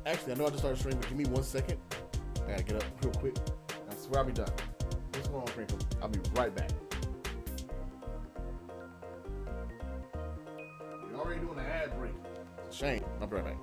Actually, I know I just started streaming, but give me 1 second. I gotta get up real quick. I swear I'll be done. What's going on, Crinkle? I'll be right back. You're already doing an ad break. It's a shame. I'll be right back.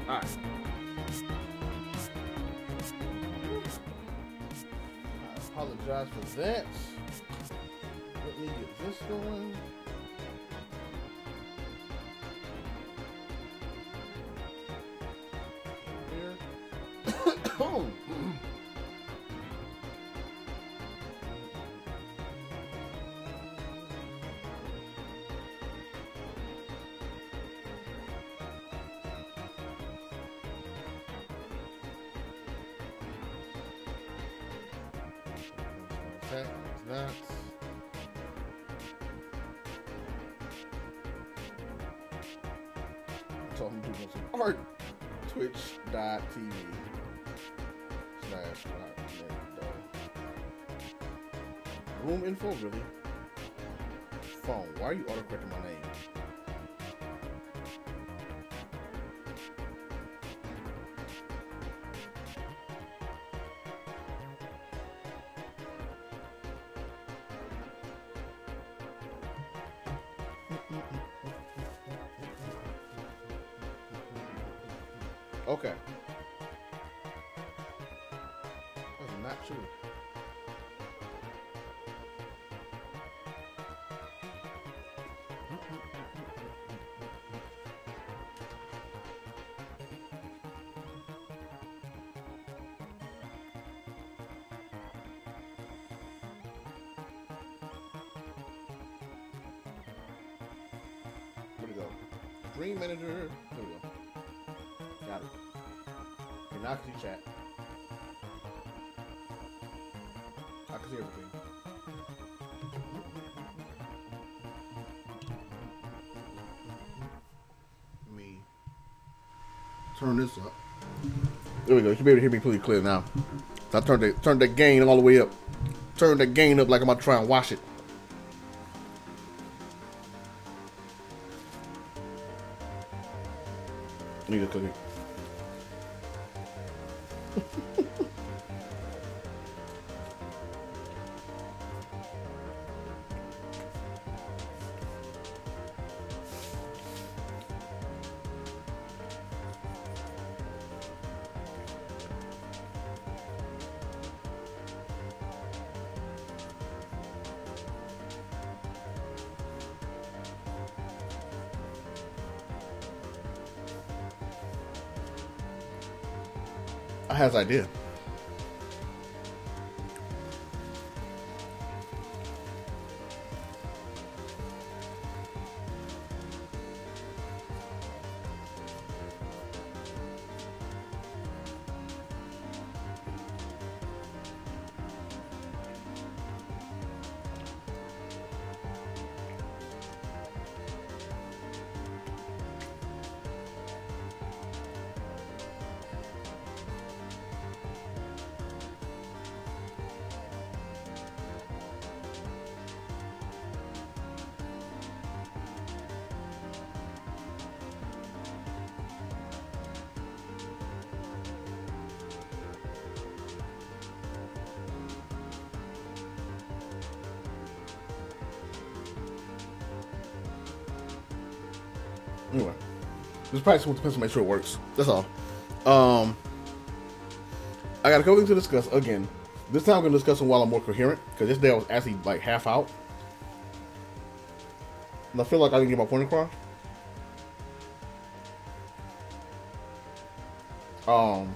All right. I apologize for that. Let me get this going. Here. Boom. that. So I'm doing some art. Twitch.tv/room info, really? Phone. Why are you autocorrecting my name? Okay. That's not true. Where'd it go? Stream manager. There we go. Got it. Okay, now I can see chat. I can see everything. Let me turn this up. There we go. You should be able to hear me pretty clear now. So I turned the gain all the way up. Turn the gain up like I'm about to try and wash it. Need a cookie. I had this idea. Anyway, this practice with the pencil, make sure it works. That's all. I got a couple things to discuss. Again, this time I'm gonna discuss them while I'm more coherent, because this day I was actually like half out, and I feel like I didn't get my point across. I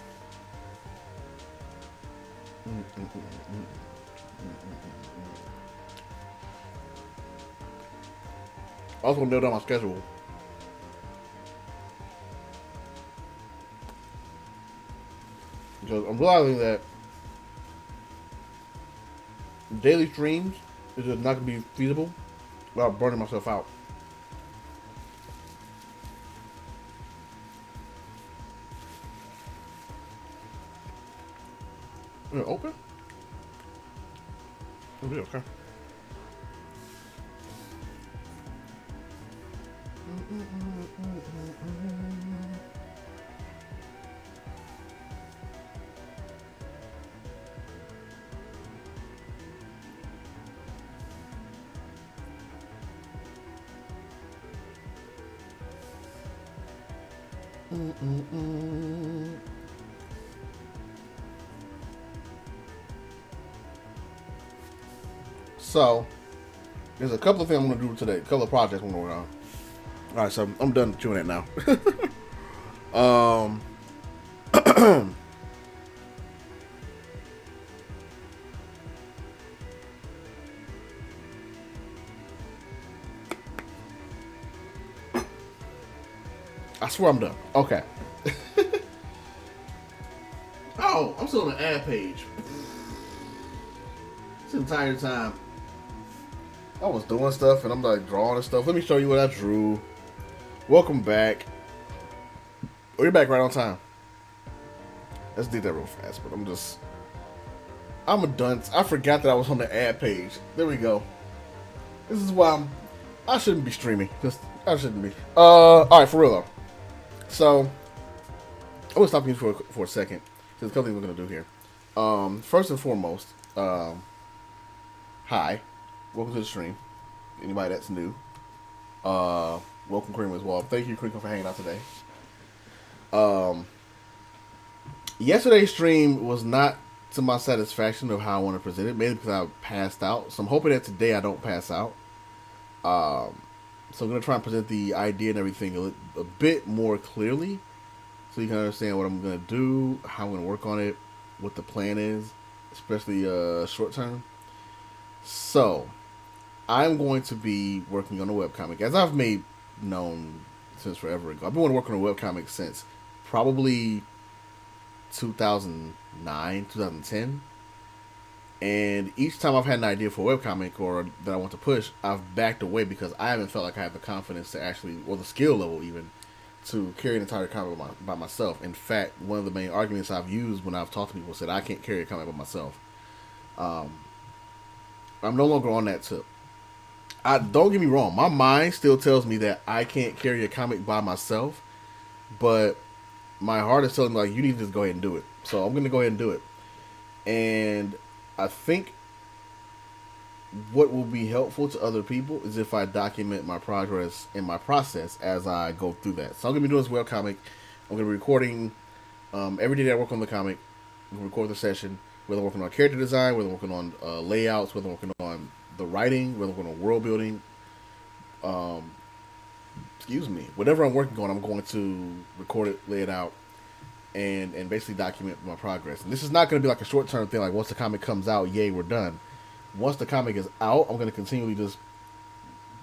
also nailed down my schedule. Because I'm realizing that daily streams is just not going to be feasible without burning myself out. Is it open? It'll be okay. So, there's a couple of things I'm going to do today. A couple of projects I'm going to work on. Alright, so I'm done chewing that now. I swear I'm done. Okay. Oh, I'm still on the ad page. This entire time. I was doing stuff and I'm like drawing and stuff. Let me show you what I drew. Welcome back. Oh, you're back right on time. Let's do that real fast, but I'm a dunce. I forgot that I was on the ad page. There we go. This is why I shouldn't be streaming. Just I shouldn't be. Alright, for real though. So I'm gonna stop you for a second. There's a couple things we're gonna do here. First and foremost, hi. Welcome to the stream. Anybody that's new. Welcome Cream as well. Thank you, Cream, for hanging out today. Yesterday's stream was not to my satisfaction of how I want to present it, mainly because I passed out. So I'm hoping that today I don't pass out. So I'm going to try and present the idea and everything a bit more clearly so you can understand what I'm going to do, how I'm going to work on it, what the plan is, especially short term. So I'm going to be working on a webcomic, as I've made known since forever ago. I've been working on a webcomic since probably 2009, 2010. And each time I've had an idea for a webcomic or that I want to push, I've backed away because I haven't felt like I have the confidence to actually, or the skill level even, to carry an entire comic by myself. In fact, one of the main arguments I've used when I've talked to people said I can't carry a comic by myself. I'm no longer on that tip. Don't get me wrong, my mind still tells me that I can't carry a comic by myself, but my heart is telling me, like, you need to just go ahead and do it. So I'm going to go ahead and do it. And I think what will be helpful to other people is if I document my progress and my process as I go through that. So I'm going to be doing this webcomic. I'm going to be recording every day that I work on the comic. I'm going to record the session, whether I'm working on character design, whether I'm working on layouts, whether I'm working on the writing, whether I'm working on world building. Whatever I'm working on, I'm going to record it, lay it out, and basically document my progress. And this is not going to be like a short-term thing, like once the comic comes out, yay, we're done. Once the comic is out, I'm going to continually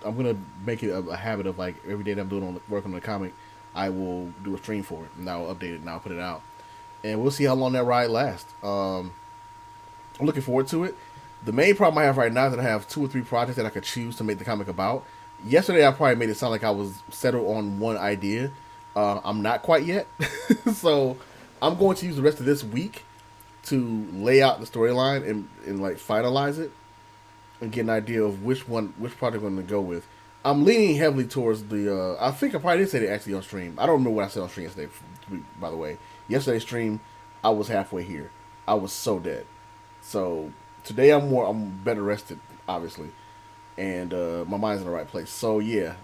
I'm going to make it a habit of, like, every day that I'm doing working on the comic, I will do a stream for it, and I'll update it, and I'll put it out. And we'll see how long that ride lasts. I'm looking forward to it. The main problem I have right now is that I have 2 or 3 projects that I could choose to make the comic about. Yesterday, I probably made it sound like I was settled on one idea. I'm not quite yet. So I'm going to use the rest of this week to lay out the storyline and like finalize it and get an idea of which project I'm going to go with. I'm leaning heavily towards the. I think I probably did say that actually on stream. I don't remember what I said on stream yesterday. By the way, yesterday's stream, I was halfway here. I was so dead. So today I'm better rested, obviously, and my mind's in the right place. So yeah,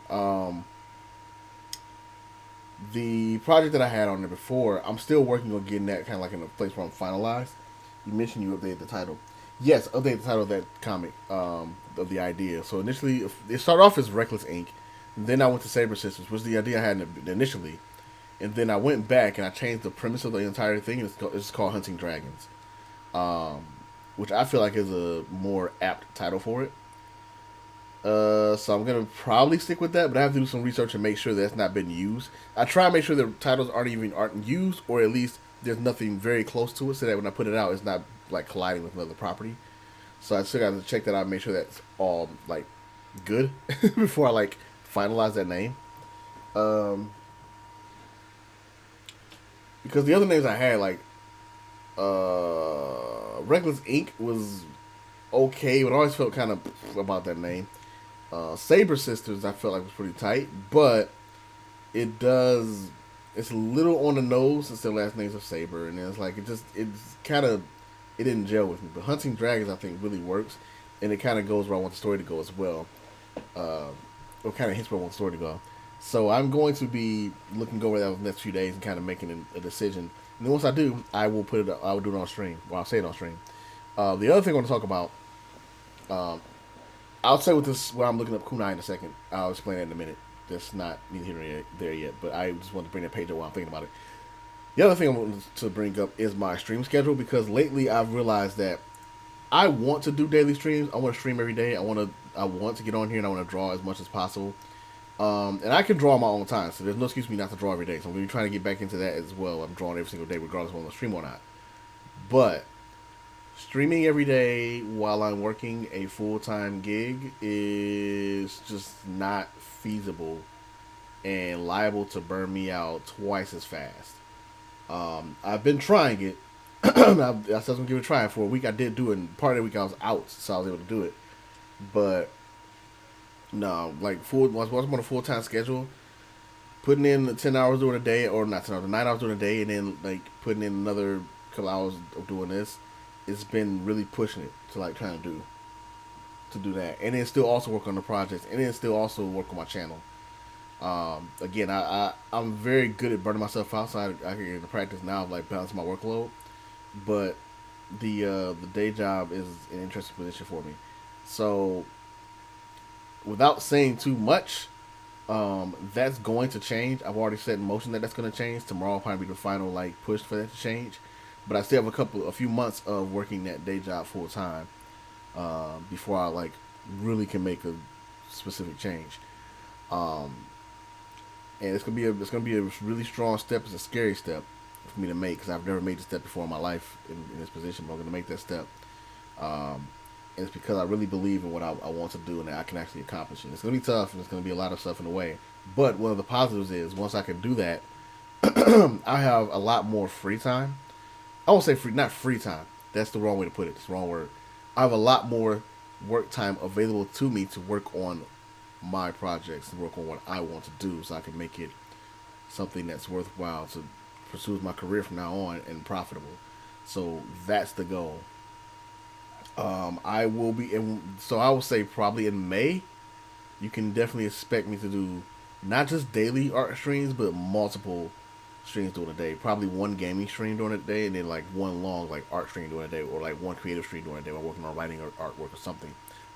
the project that I had on there before, I'm still working on getting that kind of like in a place where I'm finalized. You mentioned you updated the title. Yes, update the title of that comic, of the idea. So initially, it started off as Reckless Inc. And then I went to Saber Sisters, which was the idea I had initially. And then I went back and I changed the premise of the entire thing. And it's called Hunting Dragons, which I feel like is a more apt title for it. So I'm gonna probably stick with that, but I have to do some research and make sure that's not been used. I try and make sure the titles aren't used, or at least there's nothing very close to it, so that when I put it out, it's not like colliding with another property. So I still got to check that out, and make sure that's all like good before I like finalize that name. Because the other names I had, like Reckless Inc. was okay, but I always felt kind of about that name. Saber Sisters, I felt like was pretty tight, but it's a little on the nose since their last names are Saber, and it's like it didn't gel with me. But Hunting Dragons, I think, really works, and it kind of goes where I want the story to go as well, or kind of hits where I want the story to go. So I'm going to be looking over that over the next few days and kind of making a decision. And then once I do, I will do it on stream. Well, I'll say it on stream. The other thing I want to talk about. I'll say with this while I'm looking up Kunai in a second. I'll explain that in a minute. That's not neither here nor there yet, but I just want to bring that page up while I'm thinking about it. The other thing I want to bring up is my stream schedule, because lately I've realized that I want to do daily streams. I want to stream every day. I want to get on here and I want to draw as much as possible. And I can draw on my own time, so there's no excuse for me not to draw every day. So I'm going to be trying to get back into that as well. I'm drawing every single day, regardless of whether I'm on stream or not. But Streaming every day while I'm working a full-time gig is just not feasible and liable to burn me out twice as fast. I've been trying it. I said I was gonna give it a try. For a week I did do it, and part of the week I was out, so I was able to do it. But no, like once I'm on a full time schedule, putting in the 10 hours during a day, or not 10 hours, 9 hours during a day, and then like putting in another couple hours of doing this, it's been really pushing it to like trying to do that, and then still also work on the projects, and then still also work on my channel. Again, I'm very good at burning myself out, so I can get into practice now of like balancing my workload. But the day job is an interesting position for me. So without saying too much, that's going to change. I've already set in motion that that's going to change. Tomorrow will probably be the final like push for that to change. But I still have a few months of working that day job full time before I like really can make a specific change. Um, and it's gonna be a really strong step. It's a scary step for me to make because I've never made the step before in my life in this position. But I'm gonna make that step. And it's because I really believe in what I want to do and that I can actually accomplish it. It's going to be tough and it's going to be a lot of stuff in the way. But one of the positives is once I can do that, I have a lot more free time. I won't say free, not free time. That's the wrong way to put it. It's the wrong word. I have a lot more work time available to me to work on my projects and work on what I want to do so I can make it something that's worthwhile to pursue as my career from now on and profitable. So that's the goal. I will be, so I will say probably in May, you can definitely expect me to do not just daily art streams, but multiple streams during the day. Probably one gaming stream during the day, and then like one long like art stream during the day, or like one creative stream during the day while working on writing or artwork or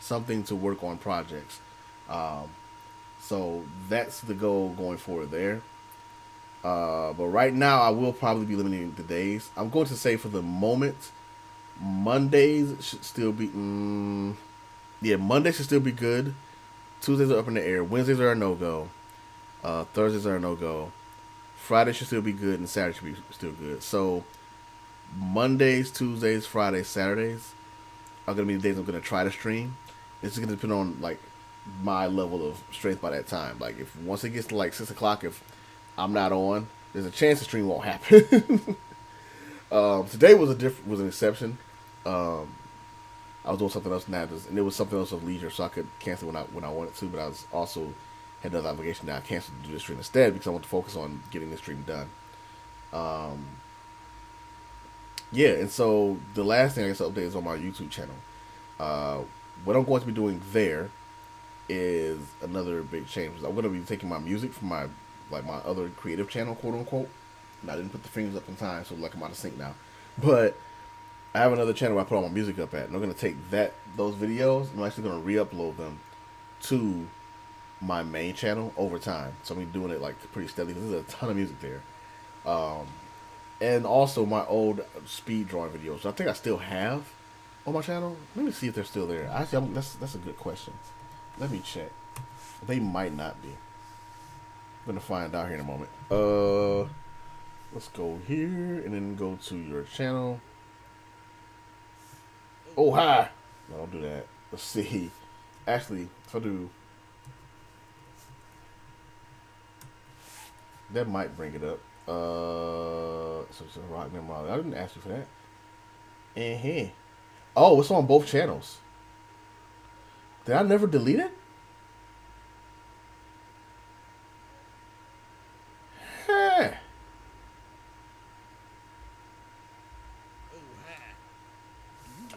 something to work on projects. So that's the goal going forward there. But right now, I will probably be limiting the days. I'm going to say for the moment, Mondays should still be, yeah, Mondays should still be good. Tuesdays are up in the air. Wednesdays are a no-go. Thursdays are a no-go. Friday should still be good, and Saturday should be still good. So Mondays, Tuesdays, Fridays, Saturdays are going to be the days I'm going to try to stream. It's going to depend on, like, my level of strength by that time. Like, if once it gets to, like, 6 o'clock, if I'm not on, there's a chance the stream won't happen. Today was an exception. I was doing something else now, and it was something else of leisure, so I could cancel when I wanted to. But I was also had another obligation that I canceled to do this stream instead because I want to focus on getting this stream done. Yeah, and so the last thing I guess to update is on my YouTube channel. What I'm going to be doing there is another big change. I'm going to be taking my music from my other creative channel, quote unquote. And I didn't put the fingers up in time, so like I'm out of sync now. But I have another channel where I put all my music up at, and I'm gonna take those videos. I'm actually gonna re-upload them to my main channel over time. So I'm doing it like pretty steadily. There's a ton of music there, and also my old speed drawing videos. So I think I still have on my channel. Let me see if they're still there. Actually, that's a good question. Let me check. They might not be. I'm gonna find out here in a moment. Let's go here and then go to your channel. Oh, hi. No, don't do that. Let's see. Actually, if I do, that might bring it up. So it's a rock memory. I didn't ask you for that. Oh, it's on both channels. Did I never delete it? Huh.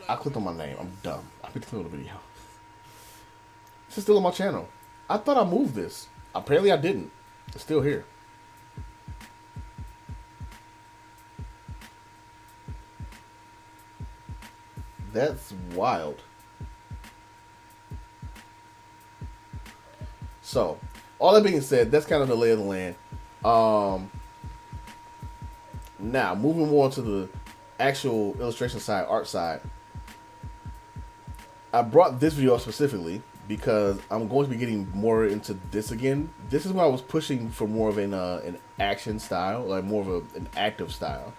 I clicked on my name. I'm dumb. I picked the video. This is still on my channel. I thought I moved this. Apparently I didn't. It's still here. That's wild. So, all that being said, that's kind of the lay of the land. Now, moving more to the actual illustration side, art side. I brought this video up specifically because I'm going to be getting more into this again. This is why I was pushing for more of an action style, like more of an active style.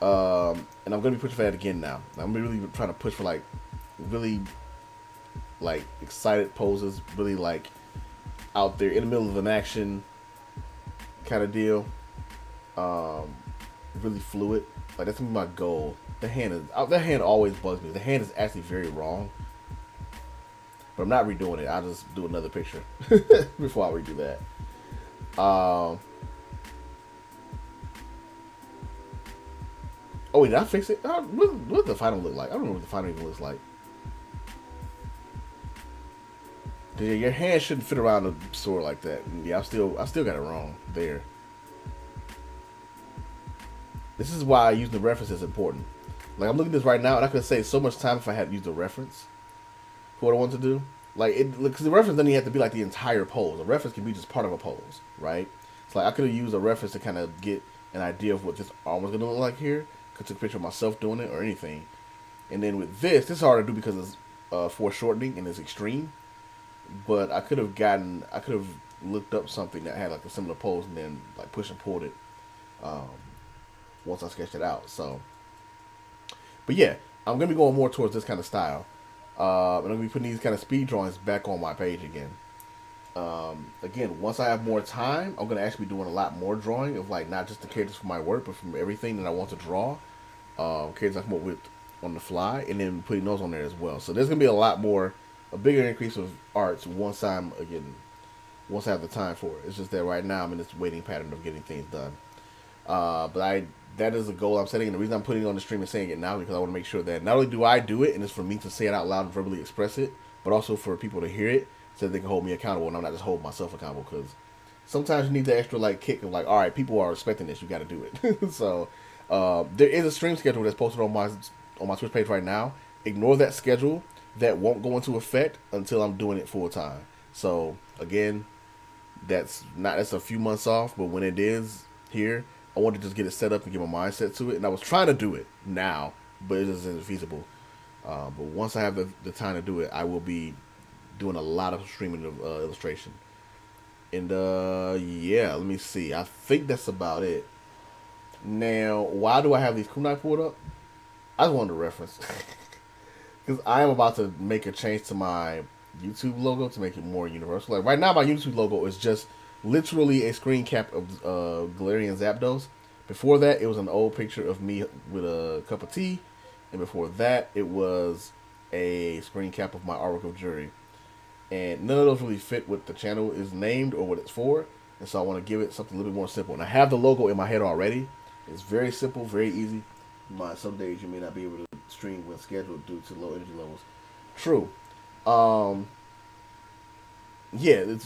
And I'm gonna be pushing for that again now. I'm really trying to push for like really like excited poses, really like out there in the middle of an action kind of deal. Um, really fluid. Like that's gonna be my goal. The hand always bugs me. The hand is actually very wrong, but I'm not redoing it. I'll just do another picture before I redo that. Oh wait, did I fix it? What does the final look like? I don't know what the final even looks like. Your hand shouldn't fit around the sword like that. Yeah, I still got it wrong there. This is why using the reference is important. Like I'm looking at this right now, and I could save so much time if I had used a reference for what I want to do. Like because the reference doesn't even have to be like the entire pose. A reference can be just part of a pose, right? It's like I could have used a reference to kind of get an idea of what this arm was gonna look like here. Could take a picture of myself doing it or anything. And then with this is hard to do because it's foreshortening and it's extreme. But I could have looked up something that had like a similar pose and then like push and pulled it um, once I sketched it out. So, but yeah, I'm gonna be going more towards this kind of style. And I'm gonna be putting these kind of speed drawings back on my page again. Again, once I have more time, I'm gonna actually be doing a lot more drawing of like not just the characters from my work, but from everything that I want to draw. Characters I come up with on the fly, and then putting those on there as well. So there's gonna be a bigger increase of arts once I have the time for it. It's just that right now I'm in this waiting pattern of getting things done. But that is a goal I'm setting, and the reason I'm putting it on the stream and saying it now is because I want to make sure that not only do I do it, and it's for me to say it out loud and verbally express it, but also for people to hear it so that they can hold me accountable, and I'm not just holding myself accountable. Because sometimes you need the extra like kick of like, all right, people are expecting this, you got to do it. So there is a stream schedule that's posted on my Twitch page right now. Ignore that schedule. That won't go into effect until I'm doing it full time. So again, that's a few months off, but when it is here, I want to just get it set up and get my mindset to it. And I was trying to do it now, but it just isn't feasible. But once I have the time to do it, I will be doing a lot of streaming of illustration. And yeah, let me see. I think that's about it. Now, why do I have these kunai pulled up? I just wanted to reference. Because I am about to make a change to my YouTube logo to make it more universal. Like right now, my YouTube logo is just literally a screen cap of Galarian Zapdos. Before that, it was an old picture of me with a cup of tea. And before that, it was a screen cap of my artwork of Jury. And none of those really fit what the channel is named or what it's for. And so I want to give it something a little bit more simple. And I have the logo in my head already. It's very simple, very easy. Some days you may not be able to stream when scheduled due to low energy levels. True. Yeah,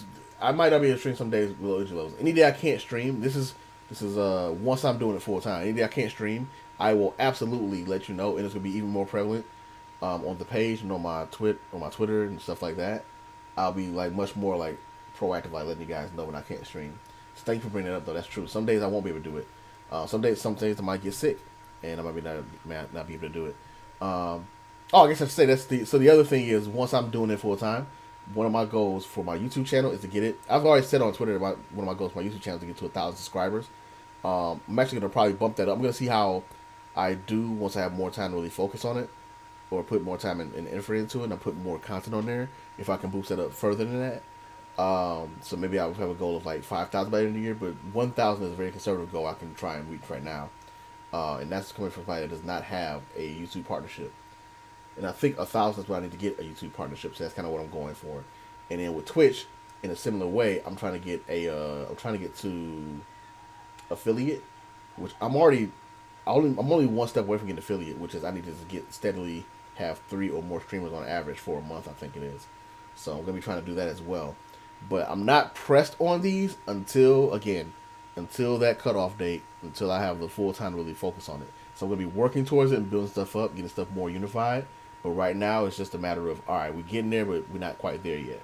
I might not be able to stream some days with low energy levels. Any day I can't stream, this is once I'm doing it full time. Any day I can't stream, I will absolutely let you know, and it's gonna be even more prevalent on the page and on my Twitter and stuff like that. I'll be like much more like proactive, like letting you guys know when I can't stream. So thank you for bringing it up, though. That's true. Some days I won't be able to do it. Some days I might get sick, and I might not be able to do it. I guess I should say the other thing is once I'm doing it full time, one of my goals for my YouTube channel is to get it. I've already said on Twitter about one of my goals for my YouTube channel is to get to 1,000 subscribers. I'm actually gonna probably bump that up. I'm gonna see how I do once I have more time to really focus on it, or put more time and effort into it, and I put more content on there. If I can boost that up further than that, so maybe I would have a goal of like 5,000 by the end of the year. But 1,000 is a very conservative goal I can try and reach right now. And that's coming from somebody that does not have a YouTube partnership. And I think 1,000 is what I need to get a YouTube partnership. So that's kind of what I'm going for. And then with Twitch, in a similar way, I'm trying to get to affiliate, which I'm only one step away from getting affiliate, which is I need to get steadily have 3 or more streamers on average for a month. I think it is. So I'm gonna be trying to do that as well. But I'm not pressed on these until that cutoff date, until I have the full time to really focus on it. So I'm going to be working towards it and building stuff up, getting stuff more unified. But right now, it's just a matter of, all right, we're getting there, but we're not quite there yet.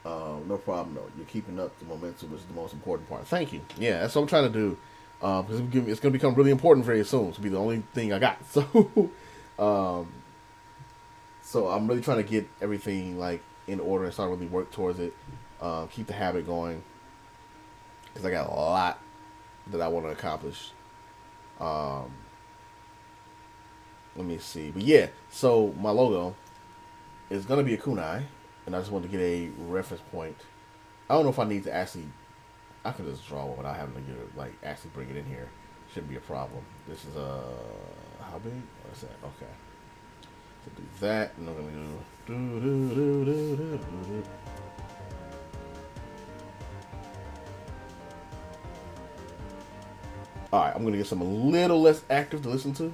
No problem, though. You're keeping up the momentum, which is the most important part. Thank you. Yeah, that's what I'm trying to do. Because it's going to become really important very soon. It's going to be the only thing I got. So I'm really trying to get everything like in order and start really work towards it. Keep the habit going. Because I got a lot that I want to accomplish. let me see. But yeah, so my logo is gonna be a kunai, and I just wanted to get a reference point. I don't know if I need to actually. I can just draw one without having to get it, like actually bring it in here. Shouldn't be a problem. This is how big? What's that? Okay. So do that, and I'm gonna do. All right, I'm gonna get something a little less active to listen to.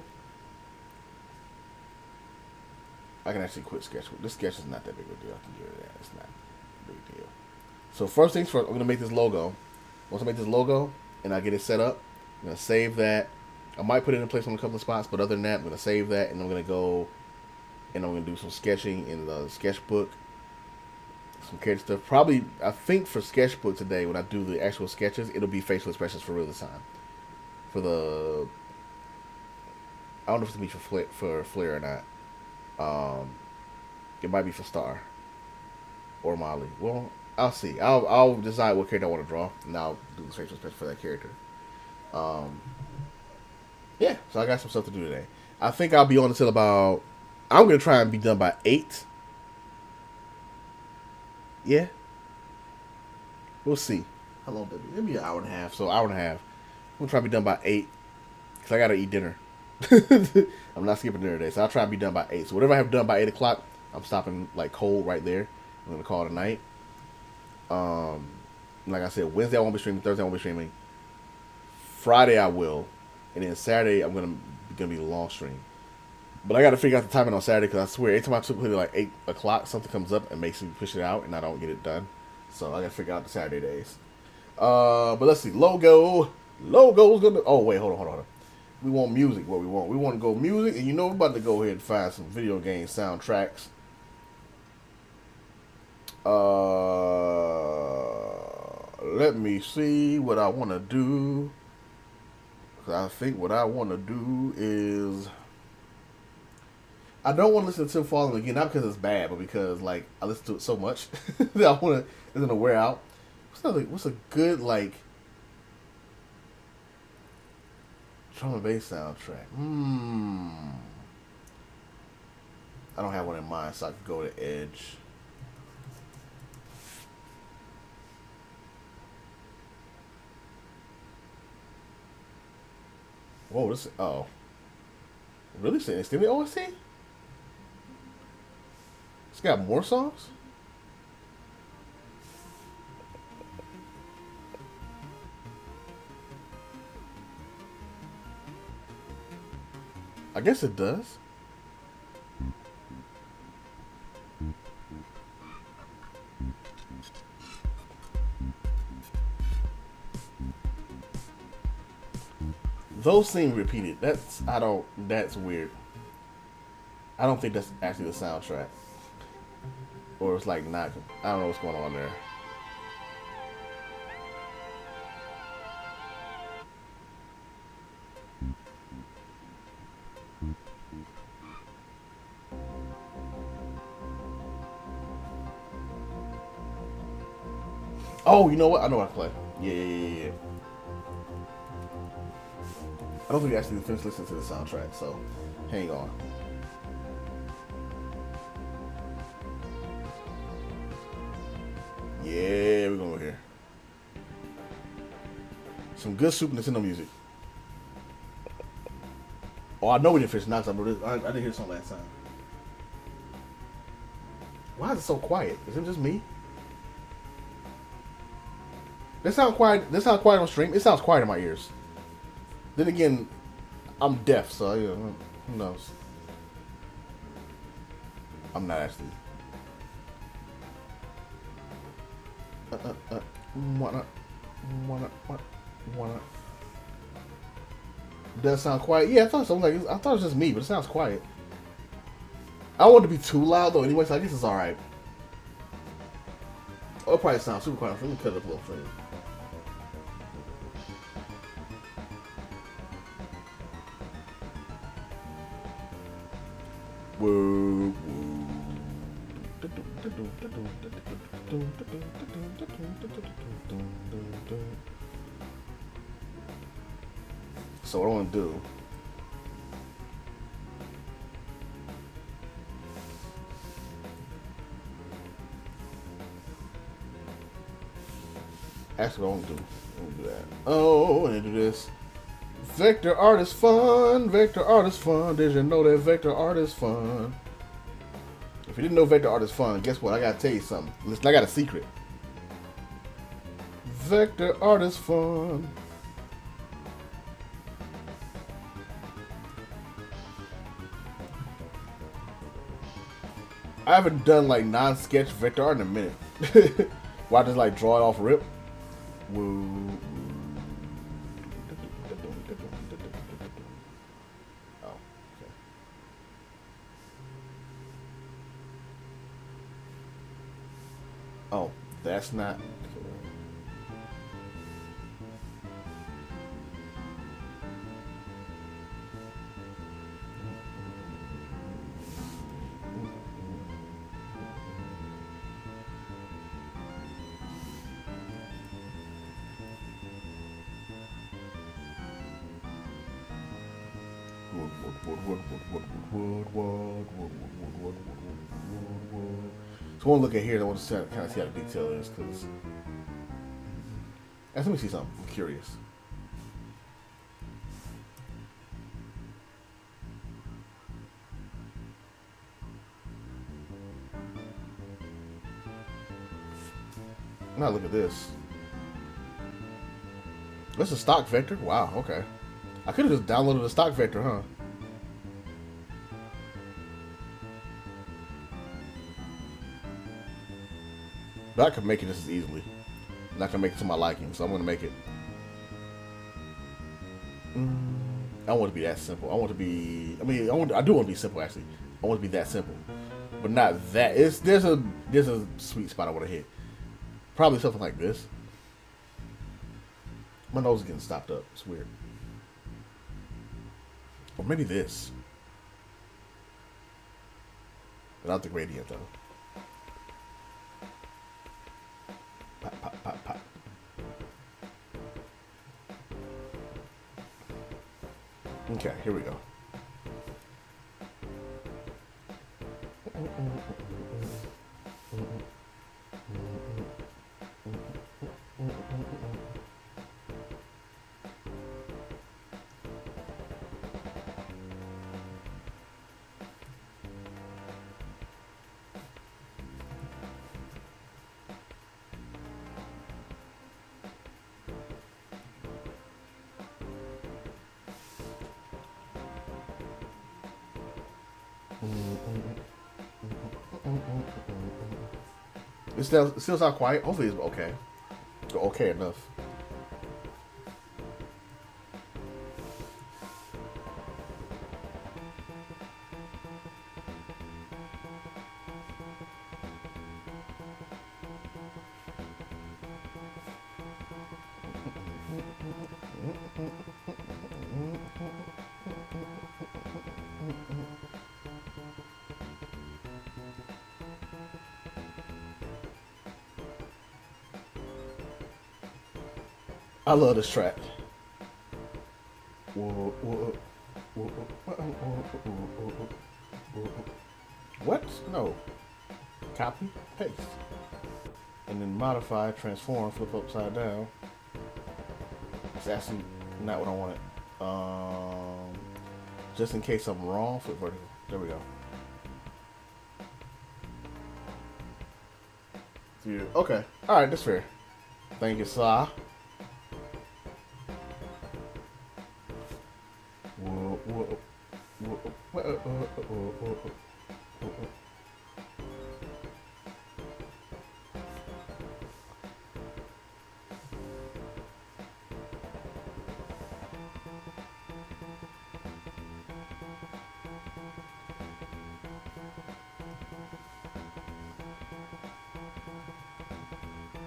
I can actually quit Sketchbook. This sketch is not that big of a deal. I can get rid of that. It's not a big deal. So first things first, I'm gonna make this logo. Once I make this logo and I get it set up, I'm gonna save that. I might put it in place on a couple of spots, but other than that, I'm gonna save that and I'm gonna go and I'm gonna do some sketching in the sketchbook. Some character stuff. Probably, I think for sketchbook today, when I do the actual sketches, it'll be facial expressions for real this time. For the, I don't know if it's gonna be for Flair or not. It might be for Star or Molly. Well, I'll see. I'll decide what character I want to draw, and I'll do the facial expression for that character. Yeah. So I got some stuff to do today. I think I'll be on until about. I'm gonna try and be done by 8. Yeah. We'll see. How long did it be? It'll be an hour and a half. So hour and a half. I'm gonna try to be done by 8 because I gotta eat dinner. I'm not skipping dinner today, so I'll try and be done by 8. So whatever I have done by 8 o'clock, I'm stopping like cold right there. I'm gonna call it a night. Like I said, Wednesday I won't be streaming. Thursday I won't be streaming. Friday I will, and then Saturday I'm gonna be a long stream. But I gotta figure out the timing on Saturday because I swear every time I put it like 8 o'clock, something comes up and makes me push it out, and I don't get it done. So I gotta figure out the Saturday days. But let's see, logo's gonna. Oh wait, hold on. We want music. What we want? We want to go music, and you know we're about to go ahead and find some video game soundtracks. Let me see what I want to do. Cause I think what I want to do is I don't want to listen to Tim Fallen again, not because it's bad, but because like I listen to it so much that I want to. It's gonna wear out. What's a good like drum and bass soundtrack? I don't have one in mind, so I can go to Edge. Whoa, this really? It's an extended OST? It's got more songs? I guess it does. Those seem repeated. That's weird. I don't think that's actually the soundtrack. Or it's like not, I don't know what's going on there. Oh, you know what? I know how to play. Yeah. I don't think we actually finished listening to the soundtrack, so hang on. Yeah, we're going over here. Some good Super Nintendo music. Oh, I know we didn't finish now because I didn't hear this song last time. Why is it so quiet? Is it just me? That sounds quiet. That sounds quiet on stream. It sounds quiet in my ears. Then again, I'm deaf, so you know, who knows? I'm not actually. Wanna. Does it sound quiet? Yeah, I thought so. I thought it was just me, but it sounds quiet. I don't want it to be too loud though. Anyway, so I guess it's all right. Oh, it probably sounds super quiet. Let me cut it up a little further. Woo, woo. So what I want to do Actually, I won't do that. Oh, and then do this. Vector art is fun. Vector art is fun. Did you know that vector art is fun? If you didn't know vector art is fun, guess what? I gotta tell you something. Listen, I got a secret. Vector art is fun. I haven't done like non-sketch vector art in a minute. Why just like draw it off rip? Woo. Oh, okay. Oh, that's not. So I want to look at here. I want to kind of see how the detail is, because let me see something. I'm curious. Now look at this. This is a stock vector. Wow. Okay. I could have just downloaded a stock vector, huh? But I could make it just as easily. And I can make it to my liking, so I'm going to make it. I want it to be that simple. I want it to be. I mean, I do want to be simple, actually. I want it to be that simple, but not that. There's a sweet spot I want to hit. Probably something like this. My nose is getting stopped up. It's weird. Or maybe this. Without the gradient, though. Pop, pop, pop, pop. Okay, here we go. It still sounds quiet. Hopefully it's okay. Okay enough. I love this track. What? No. Copy, paste. And then modify, transform, flip upside down. It's actually not what I wanted. Just in case I'm wrong, flip vertical. There we go. Okay. Alright, that's fair. Thank you, sir.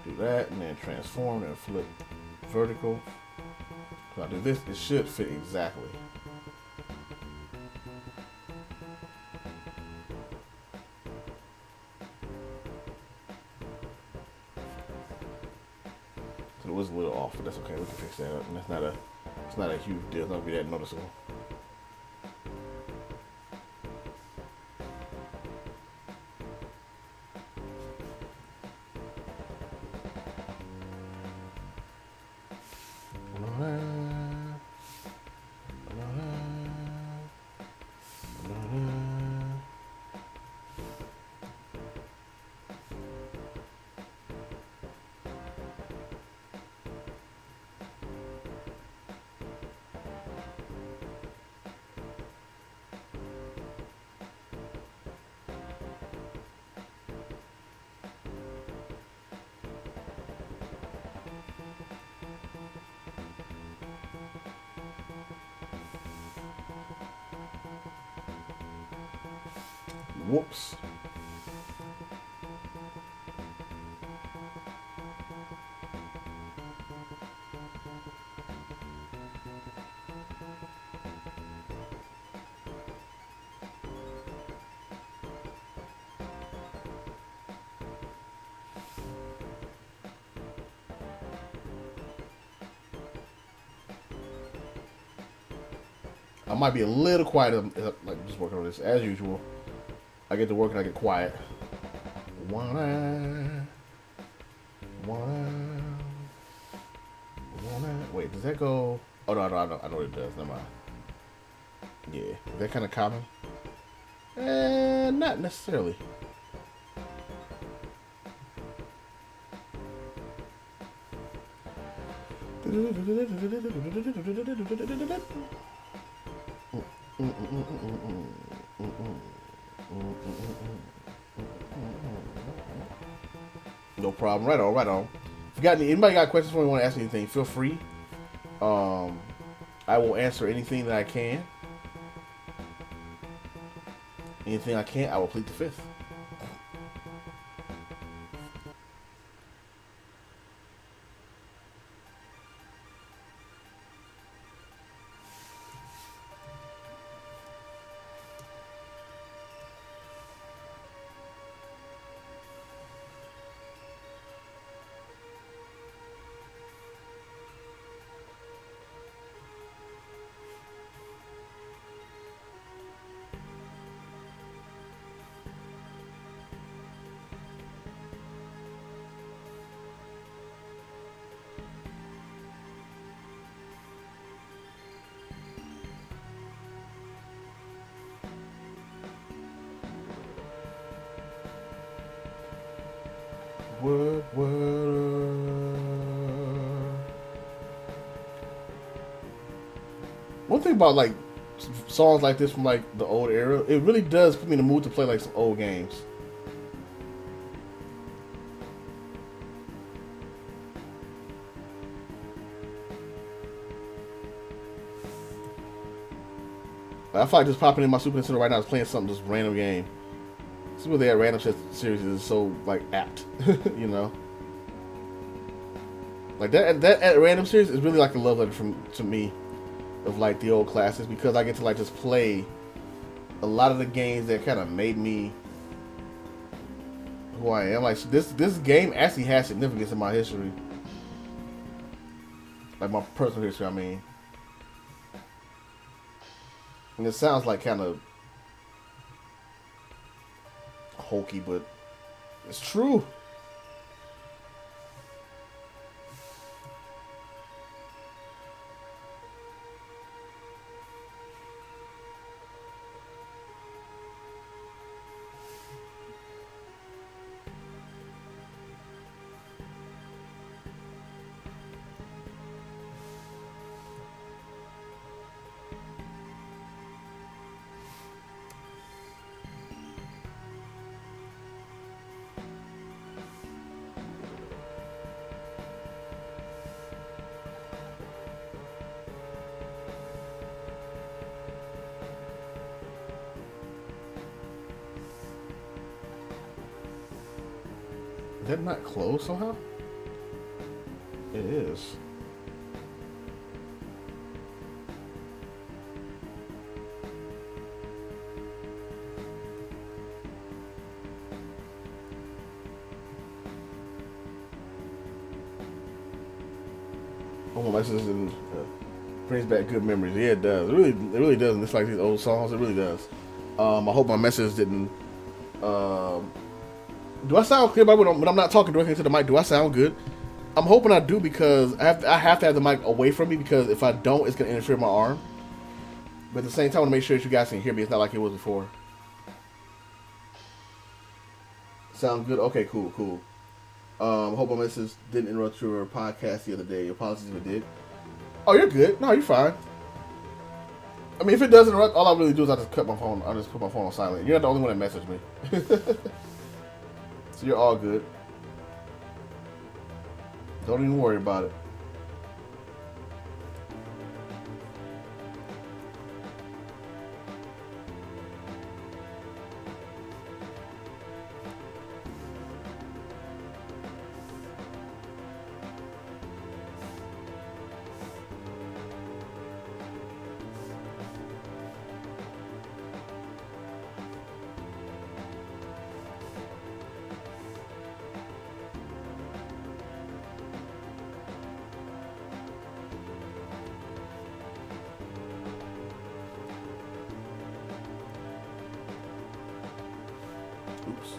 Do that and then transform and flip vertical. So I do this, it should fit exactly. So it was a little off, but that's okay. We can fix that up, and it's not a huge deal. It's not gonna be that noticeable. Whoops. I might be a little quiet, like just working on this as usual. I get to work and I get quiet. Wanna. Wait, does that go? Oh no, I know what it does. Never mind. Yeah, is that kind of common? Not necessarily. No problem. Right on, right on. If you got anybody got questions for me, want to ask me anything, feel free. I will answer anything that I can. Anything I can't, I will plead the fifth. One thing about like songs like this from like the old era, it really does put me in the mood to play like some old games. I feel like just popping in my Super Nintendo right now is playing something just random game. This is where they had random series is so like apt, you know. Like that random series is really like a love letter to me of like the old classics because I get to like just play a lot of the games that kind of made me who I am. Like this game actually has significance in my history, like my personal history. I mean, and it sounds like kind of hokey, but it's true. Is that not closed somehow? It is. Oh my gosh, brings back good memories. Yeah, it does. It really does. And it's like these old songs. It really does. I hope my message didn't. Do I sound clear when I'm not talking directly to the mic? Do I sound good? I'm hoping I do because I have to have the mic away from me because if I don't, it's gonna interfere with my arm. But at the same time, I want to make sure that you guys can hear me. It's not like it was before. Sound good? Okay, cool. Hope my message didn't interrupt your podcast the other day. Apologies if it did. Oh, you're good. No, you're fine. I mean, if it does interrupt, all I really do is I just cut my phone. I just put my phone on silent. You're not the only one that messaged me. So you're all good. Don't even worry about it. Oops.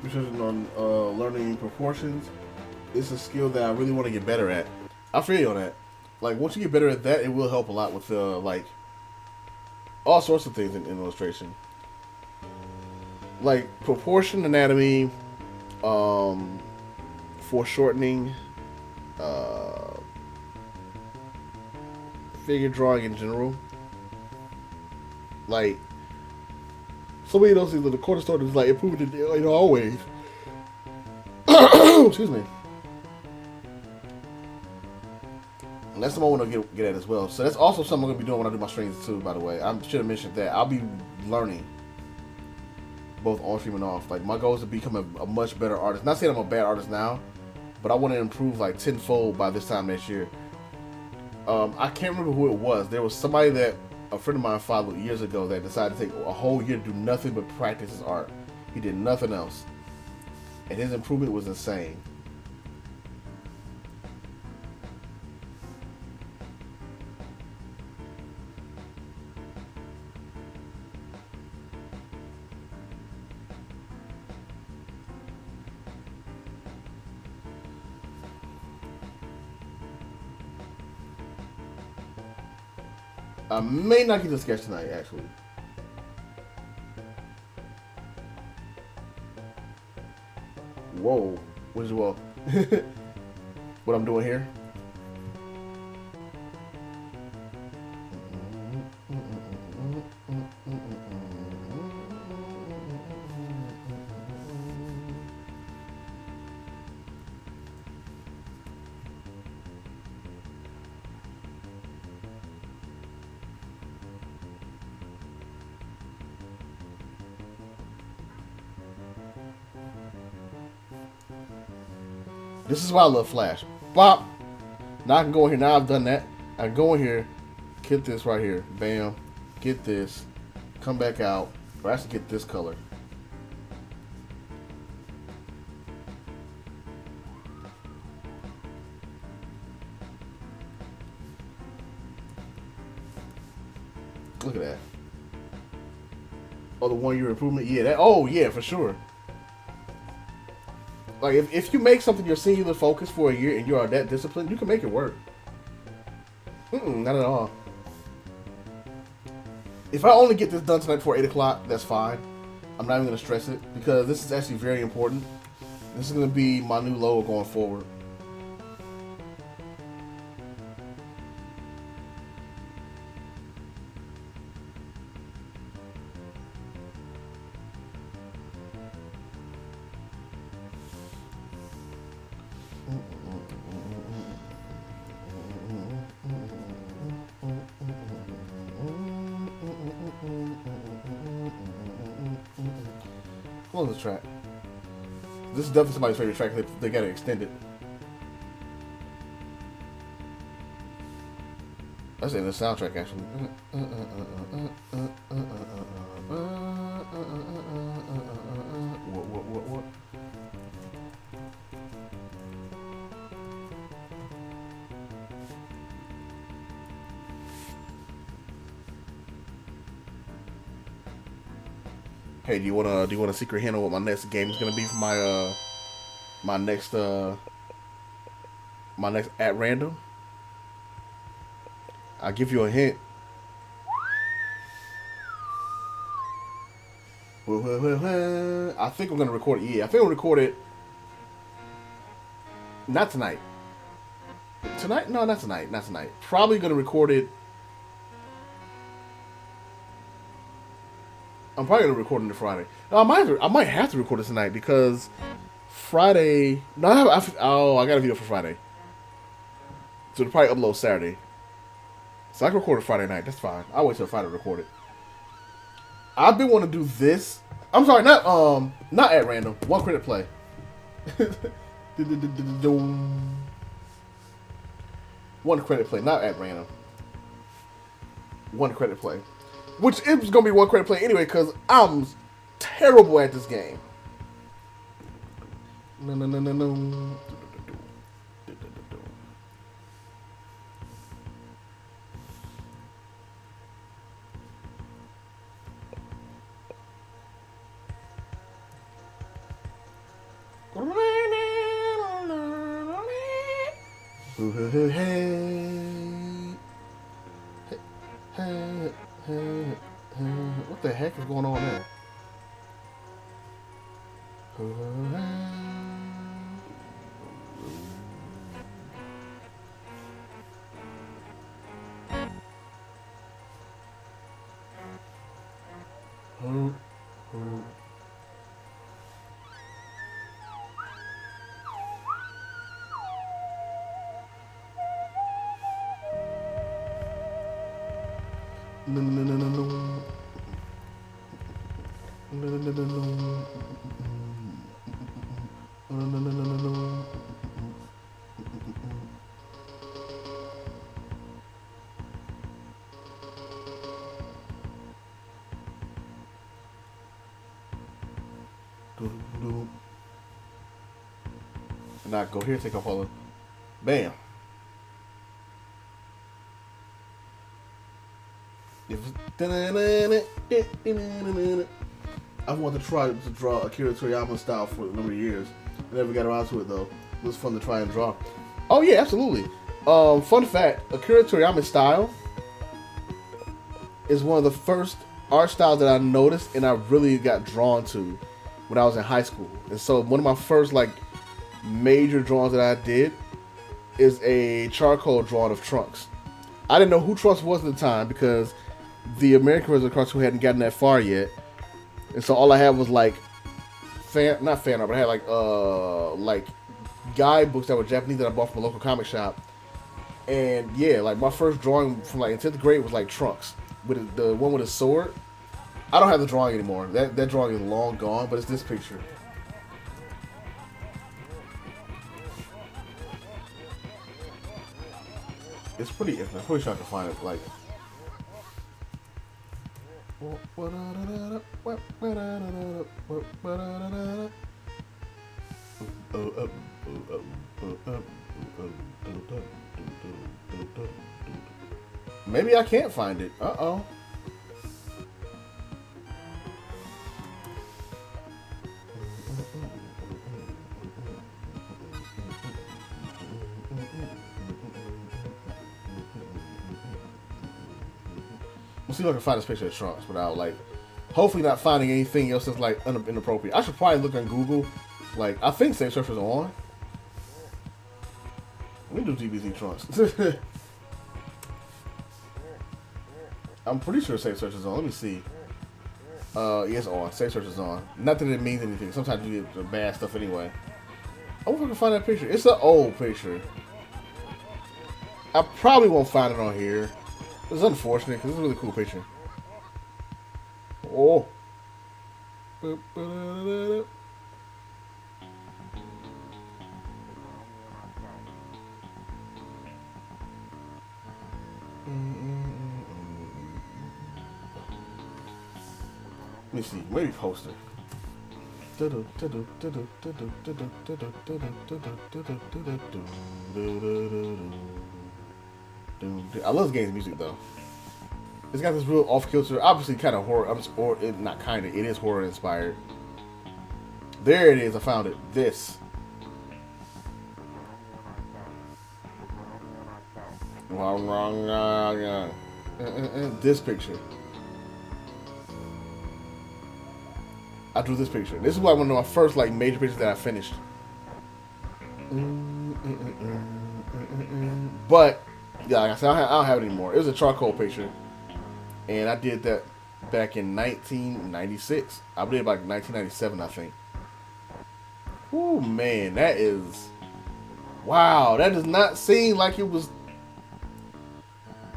Researching on learning proportions. It's a skill that I really want to get better at. I feel you on that. Like once you get better at that, it will help a lot with like all sorts of things in illustration, like proportion anatomy, foreshortening, uh, figure drawing in general. Like so many of those things, the cornerstone is like improving in all ways. Excuse me. And that's something I want to get at as well. So that's also something I'm going to be doing when I do my streams too, by the way. I should have mentioned that. I'll be learning both on stream and off. Like my goal is to become a much better artist. Not saying I'm a bad artist now, but I want to improve like tenfold by this time next year. I can't remember who it was. There was somebody that a friend of mine followed years ago that decided to take a whole year to do nothing but practice his art. He did nothing else. And his improvement was insane. I may not get the sketch tonight, actually. Whoa. What is well? What I'm doing here? This is why I love Flash. Bop. Now I can go in here. Now I've done that. I can go in here, get this right here. Bam. Get this. Come back out. Or actually get this color. Look at that. Oh, the 1 year improvement? Yeah, that. Oh, yeah, for sure. Like, if you make something your singular focus for a year and you are that disciplined, you can make it work. Not at all. If I only get this done tonight before 8 o'clock, that's fine. I'm not even going to stress it because this is actually very important. This is going to be my new logo going forward. long as this track. This is definitely somebody's favorite track. They got to extend it. That's in the soundtrack, actually. What? Hey, do you want a secret hint on what my next game is gonna be for my next at random? I'll give you a hint. I think I'm gonna record it. Yeah, I think I'll record it. Not tonight. Tonight? No, not tonight. Not tonight. Probably gonna record it. I'm probably gonna record it Friday. No, I might have to record it tonight because Friday. No, I got a video for Friday, so it'll probably upload Saturday. So I can record it Friday night. That's fine. I'll wait till Friday to record it. I've been wanting to do this. I'm sorry, not at random. One credit play. One credit play, not at random. One credit play. Which it was going to be one credit play anyway, because I'm terrible at this game. No. What the heck is going on there? Now go here, take off all the. Bam. I wanted to try to draw Akira Toriyama style for a number of years. I never got around to it though. It was fun to try and draw. Oh yeah, absolutely. Fun fact: Akira Toriyama's style is one of the first art styles that I noticed and I really got drawn to when I was in high school. And so one of my first major drawings that I did is a charcoal drawing of Trunks. I didn't know who Trunks was at the time because the American version of the cartoon hadn't gotten that far yet, and so all I had was not fan art, but I had guidebooks that were Japanese that I bought from a local comic shop. And yeah, my first drawing from in 10th grade was Trunks with the one with his sword. I don't have the drawing anymore. That drawing is long gone, but it's this picture. It's pretty infamous. I'm pretty sure I can find it. Maybe I can't find it. Uh-oh. We'll see if I can find this picture of Trunks without hopefully not finding anything else that's inappropriate. I should probably look on Google. I think Safe Search is on. Let me do DBZ Trunks. I'm pretty sure Safe Search is on. Let me see. It's on. Safe Search is on. Not that it means anything. Sometimes you get the bad stuff anyway. I wonder if I can find that picture. It's an old picture. I probably won't find it on here. It's unfortunate because it's a really cool picture. Oh. me see, maybe poster. I love this game's music though. It's got this real off-kilter, obviously kind of horror, or not kind of, it is horror inspired. There it is, I found it. This. This picture. I drew this picture. This is like one of my first like major pictures that I finished. But yeah, like I said, I don't have it anymore. It was a charcoal picture, and I did that back in 1996. I did it like 1997, I think. Oh man, that is wow. That does not seem like it was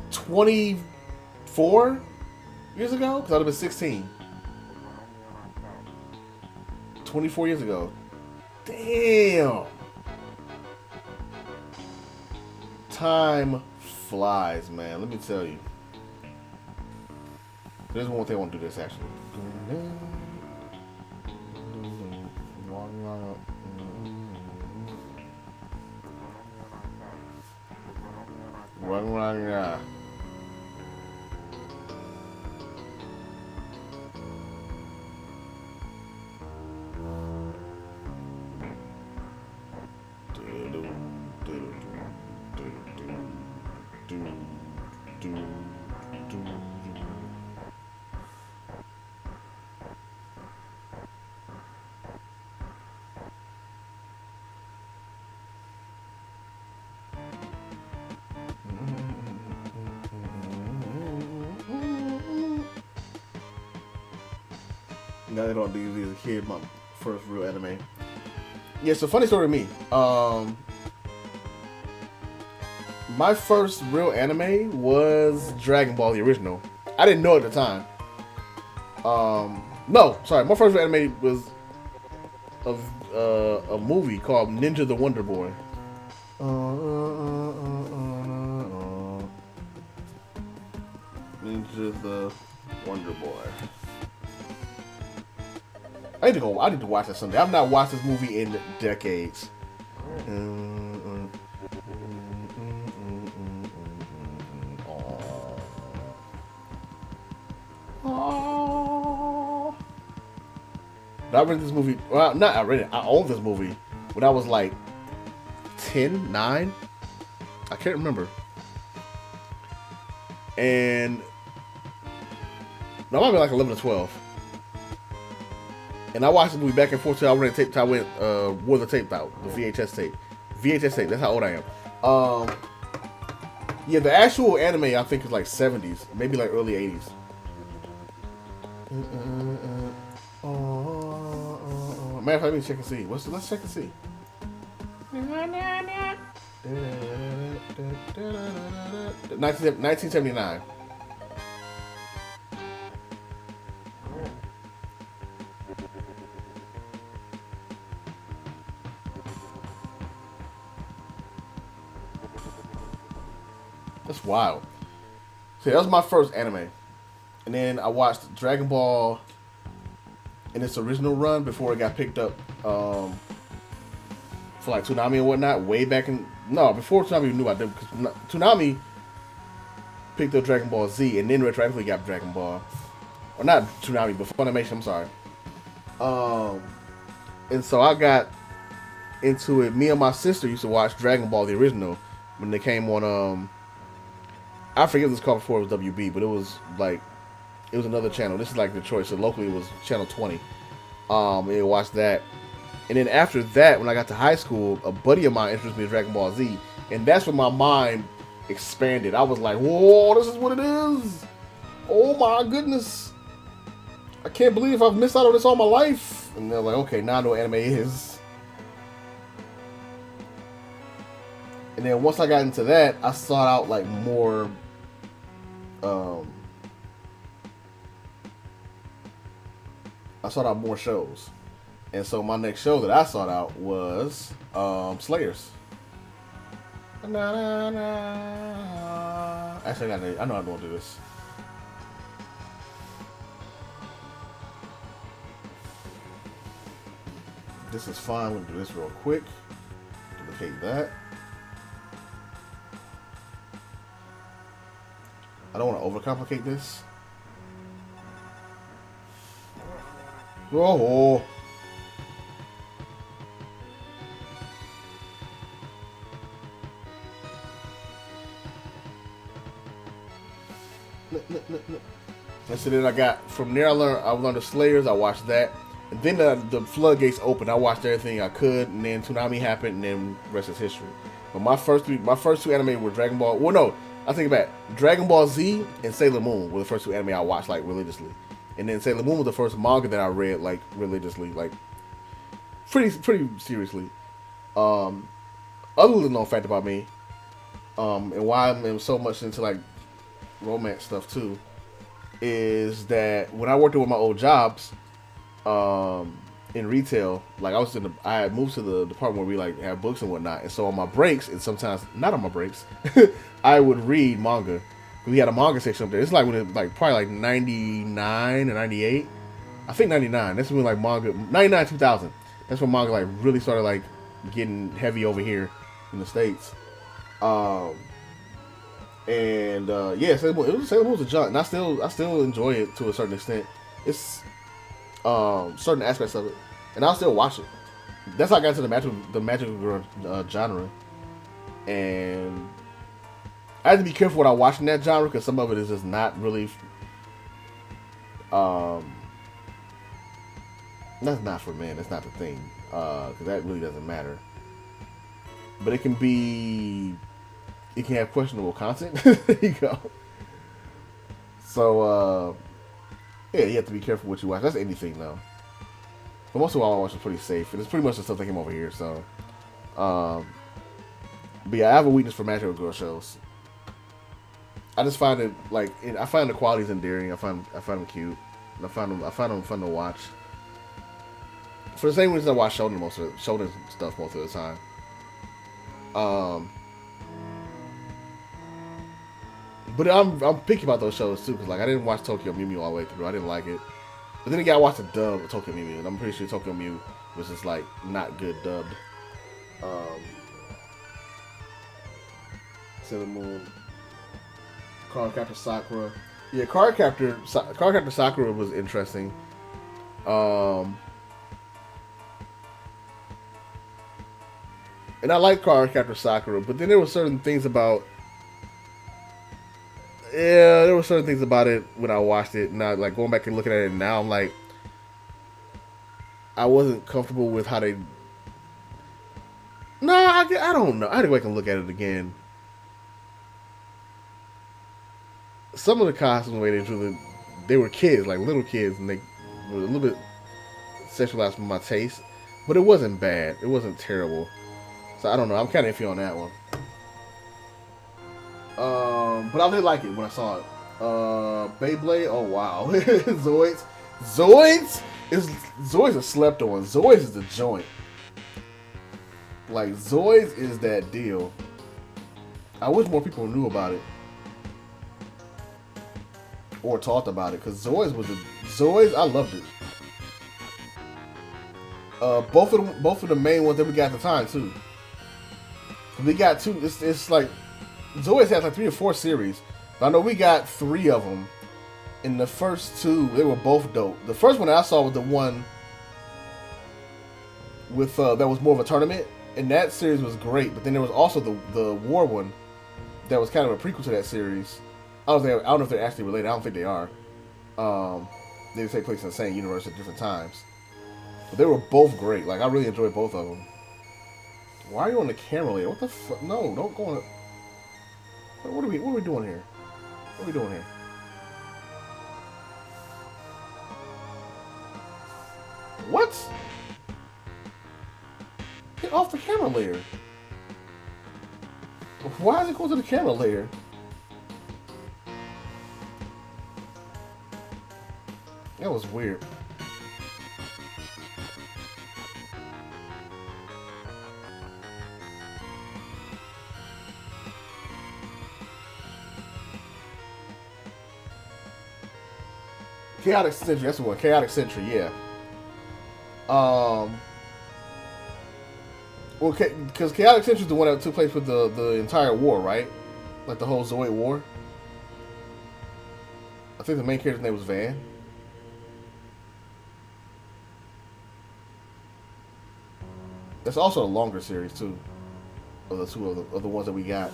24 years ago, because I'd have been 16. 24 years ago. Damn. Time flies, man. Let me tell you. There's one thing I want to do this actually. Now they don't do these as a kid, my first real anime. Yeah, so funny story to me. My first real anime was Dragon Ball, the original. I didn't know at the time. No, sorry, my first real anime was a movie called Ninja the Wonder Boy. Ninja the Wonder Boy. I need to watch that someday. I've not watched this movie in decades. I read this movie. Well, not I read it. I owned this movie when I was like 10, 9. I can't remember. And no, I might be like 11 or 12. And I watched the movie back and forth till I went tape. Till I went wore the tape out, the VHS tape. VHS tape. That's how old I am. Yeah, the actual anime I think is like 70s, maybe like early 80s. Matter of fact, let me check and see. Let's check and see. 1979. That's wild. See, that was my first anime. And then I watched Dragon Ball in its original run before it got picked up for like Toonami and whatnot. Way back in... No, before Toonami knew about them. Because Toonami picked up Dragon Ball Z and then retroactively got Dragon Ball. Or not Toonami, but Funimation, I'm sorry. And so I got into it. Me and my sister used to watch Dragon Ball, the original, when they came on... I forget what it was called before it was WB, but it was like... It was another channel. This is like Detroit, so locally it was channel 20. And watched that. And then after that, when I got to high school, a buddy of mine introduced me to Dragon Ball Z. And that's when my mind expanded. I was like, whoa, this is what it is. Oh my goodness. I can't believe I've missed out on this all my life. And they're like, okay, now I know what anime is. And then once I got into that, I sought out like more I sought out more shows, and so my next show that I sought out was Slayers. Actually, I know I don't do this. This is fine. We'll do this real quick. Duplicate that. I don't want to overcomplicate this. Oh. And so then I got from there. I learned the Slayers. I watched that, and then the floodgates opened. I watched everything I could, and then Toonami happened, and then rest is history. But my first two anime were Dragon Ball. Well, no, I think back. Dragon Ball Z and Sailor Moon were the first two anime I watched like religiously, and then Sailor Moon was the first manga that I read like religiously, like pretty seriously. Other little known fact about me, and why I'm so much into like romance stuff too, is that when I worked at one of my old jobs, in retail, like I had moved to the department where we like have books and whatnot, and so on my breaks, and sometimes not on my breaks, I would read manga. We had a manga section up there. It's like when it like probably like 99 or 98, I think 99. That's when like manga 99 2000. That's when manga like really started like getting heavy over here in the States. Yeah, Sailor Moon was a junk, and I still enjoy it to a certain extent. It's certain aspects of it, and I'll still watch it. That's how I got into the magical girl genre, and I had to be careful what I watch in that genre because some of it is just not really. That's not for men. That's not the thing, because that really doesn't matter. But it can have questionable content. There you go. So, yeah, you have to be careful what you watch. That's anything, though. But most of all I watch is pretty safe. And it's pretty much the stuff that came over here, so. But yeah, I have a weakness for magical girl shows. I just find it, like, I find the qualities endearing. I find them cute. I find them fun to watch. For the same reason I watch shonen stuff most of the time. But I'm picky about those shows too, because like I didn't watch Tokyo Mew Mew all the way through. I didn't like it. But then again, I watched a dub of Tokyo Mew Mew, and I'm pretty sure Tokyo Mew was just like not good dubbed. Sailor Moon, Cardcaptor Sakura. Yeah, Cardcaptor Sakura was interesting. And I like Cardcaptor Sakura, but then there were certain things about. Yeah, there were certain things about it when I watched it. Now, like going back and looking at it now, I'm like, I wasn't comfortable with how they. No, I don't know. I had to go back and look at it again. Some of the costumes, the way they were kids, like little kids, and they were a little bit sexualized for my taste, but it wasn't bad. It wasn't terrible. So I don't know. I'm kind of iffy on that one. But I did like it when I saw it. Beyblade. Oh wow. Zoids. Zoids is slept on. Zoids is the joint. Like Zoids is that deal. I wish more people knew about it or talked about it, because Zoids. I loved it. Both of the main ones that we got at the time too. We got two. It's like Zoids has like 3 or 4 series. But I know we got 3 of them. In the first 2, they were both dope. The first one that I saw was the one with that was more of a tournament, and that series was great. But then there was also the war one that was kind of a prequel to that series. I don't know if they're actually related. I don't think they are. They take place in the same universe at different times. But they were both great. Like I really enjoyed both of them. Why are you on the camera later? What the fuck? No, don't go on. What are we doing here? What are we doing here? What? Get off the camera layer. Why is it going to the camera layer? That was weird. Chaotic Century, that's the one. Chaotic Century, yeah. Well, because Chaotic Century is the one that took place with the entire war, right? Like the whole Zoid War. I think the main character's name was Van. That's also a longer series too, of the two of the ones that we got.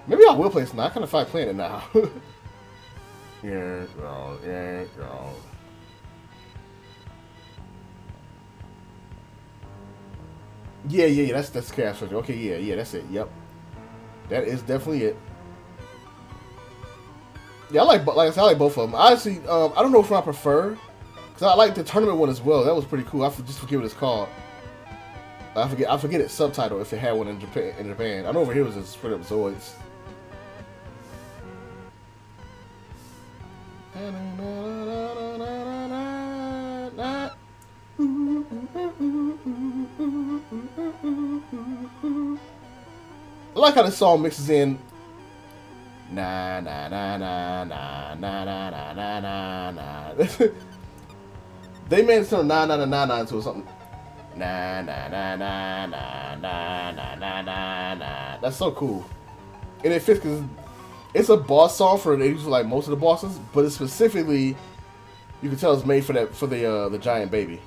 Maybe I will play this now. I kind of feel like playing it now. Yeah. Yeah. That's Chaos Surgery. Okay, yeah, that's it. Yep, that is definitely it. Yeah, like I said, I like both of them. Honestly, I don't know which one I prefer, because I like the tournament one as well. That was pretty cool. I just forget what it's called. I forget its subtitle if it had one in Japan. I know over here it was just straight up Zoids. I like how this song mixes in na na na na na na na na na na na. They made it turn na na na na na into something. Na na na na na na na na na na. That's so cool, and it fits because it's a boss song for like most of the bosses, but it's specifically, you can tell it's made for the giant baby.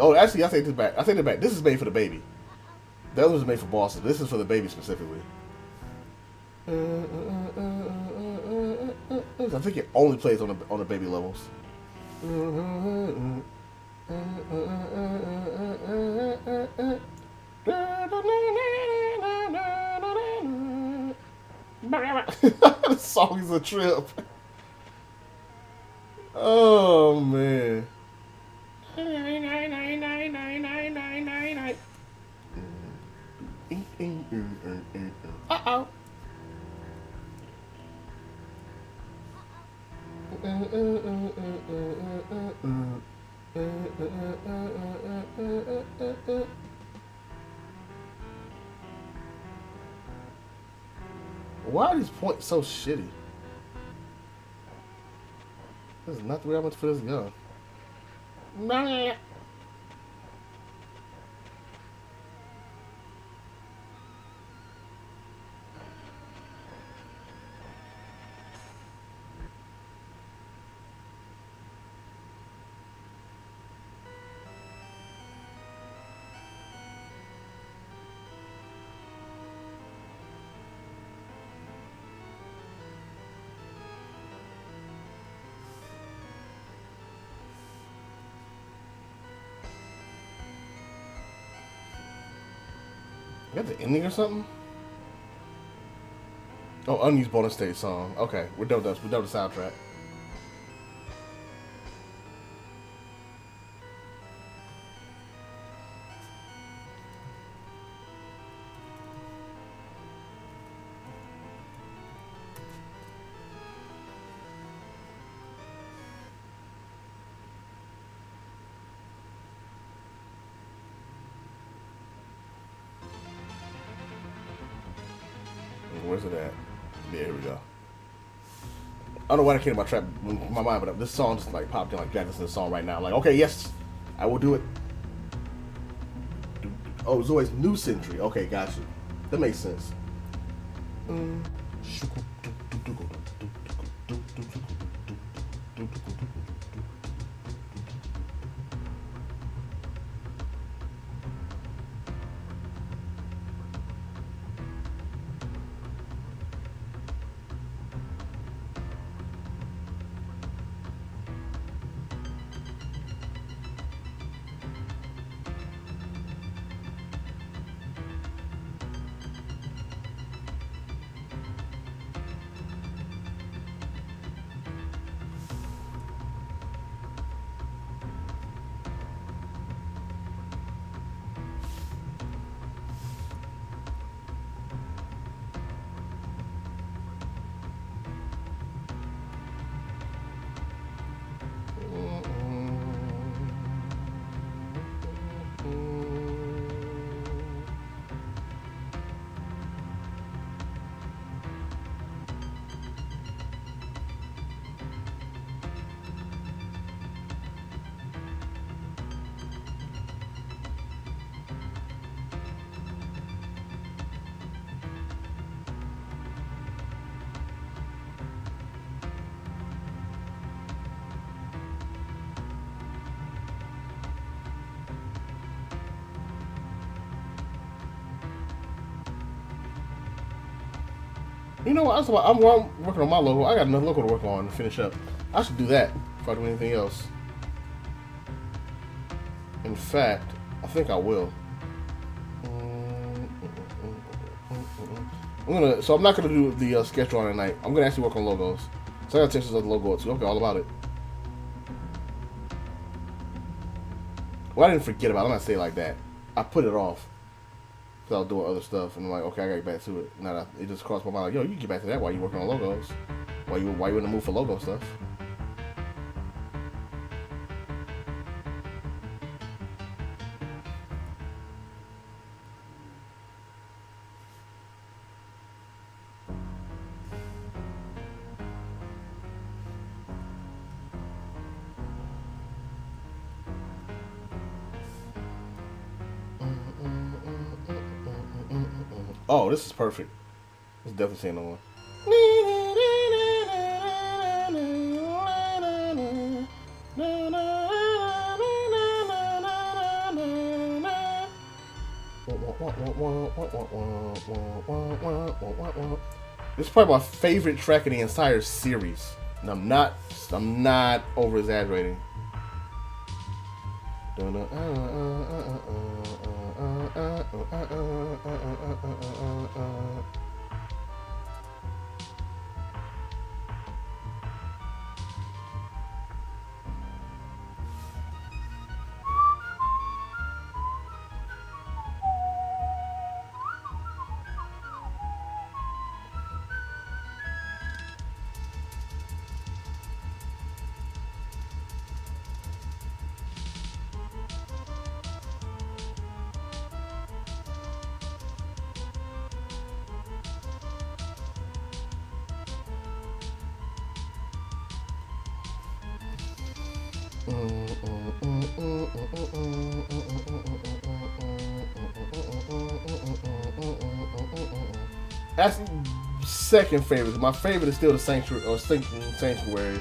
Oh, actually, I take this back. This is made for the baby. The other was made for bosses. This is for the baby specifically. I think it only plays on the baby levels. This song is a trip. Oh man. Uh-oh. Why are these points so shitty? This is not the way I went for this gun. You got the ending or something? Oh, unused bonus stage song. Okay, we're done with the soundtrack. Where's it at? Yeah, here we go. I don't know why that came to my mind, but this song just like popped in like, listen to the song right now. I'm like, okay, yes, I will do it. Oh, Zoid's New Century. Okay, got you. That makes sense. You know what? I'm working on my logo. I got another logo to work on to finish up. I should do that before I do anything else. In fact, I think I will. So I'm not gonna do the sketch drawing tonight. I'm gonna actually work on logos. So I gotta take this other logo too. Okay, all about it. Well, I didn't forget about it. I'm not saying it like that. I put it off because I was doing other stuff, and I'm like, okay, I gotta get back to it. Now that it just crossed my mind, like, yo, you can get back to that while you working on logos. Why you in the mood for logo stuff? Oh, this is perfect. It's definitely saying the one. This is probably my favorite track in the entire series. And I'm not over exaggerating. That's second favorite. My favorite is still the Sanctuary or Sanctuary.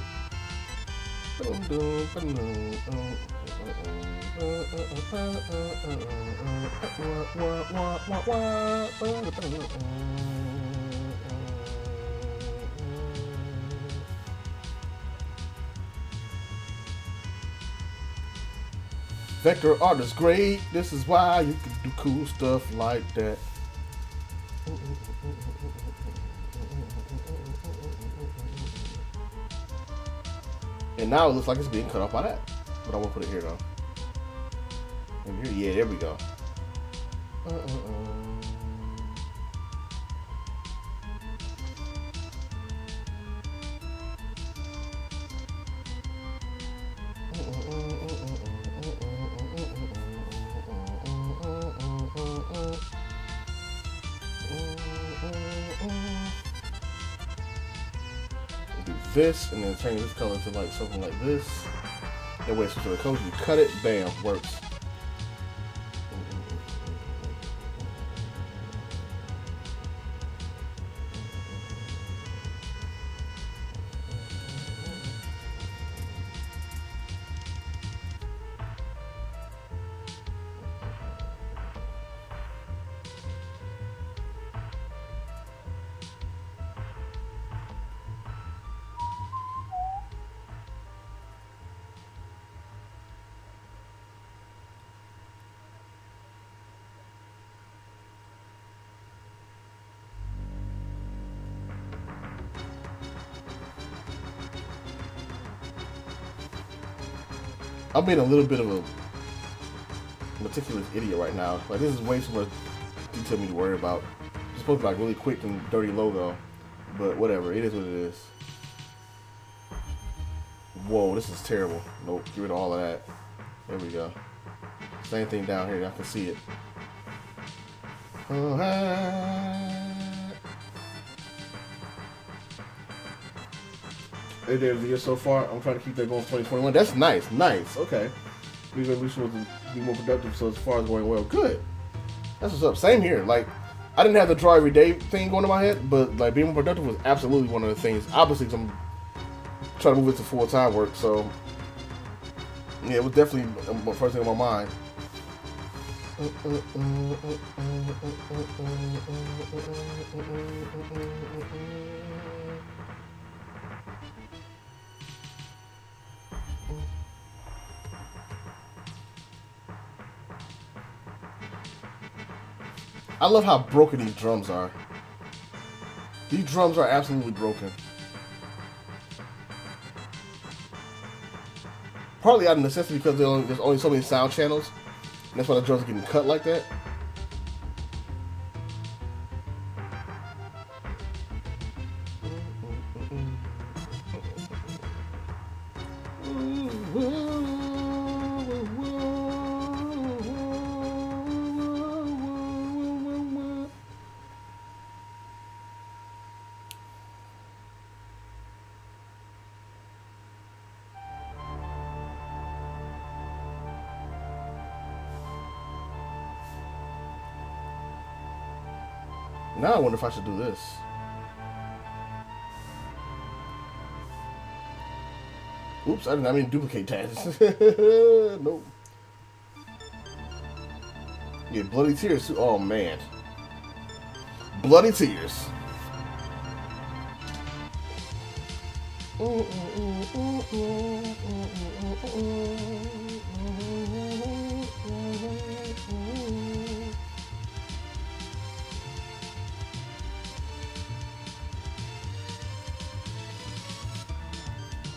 Vector art is great. This is why you can do cool stuff like that. And now it looks like it's being cut off by that. But I won't put it here though. Maybe here, yeah, there we go. This and then change this color to like something like this. That way it's to the color. You cut it, bam, works. I'm being a little bit of a meticulous idiot right now. Like, this is way too much detail for me to worry about. It's supposed to be like really quick and dirty logo, but whatever. It is what it is. Whoa, this is terrible. Nope, get rid of all of that. There we go. Same thing down here. I can see it. There's the year so far. I'm trying to keep that going for 2021. That's nice. Nice. Okay. We supposed to be more productive. So as far as going well, good. That's what's up. Same here. Like, I didn't have the draw every day thing going in my head, but like being more productive was absolutely one of the things. Obviously, because I'm trying to move it to full-time work. So yeah, it was definitely the first thing on my mind. I love how broken these drums are. These drums are absolutely broken. Partly out of necessity because there's only so many sound channels. And that's why the drums are getting cut like that. Now I wonder if I should do this. Oops, I didn't mean to duplicate tasks. Nope. Yeah, bloody tears. Oh man. Bloody tears.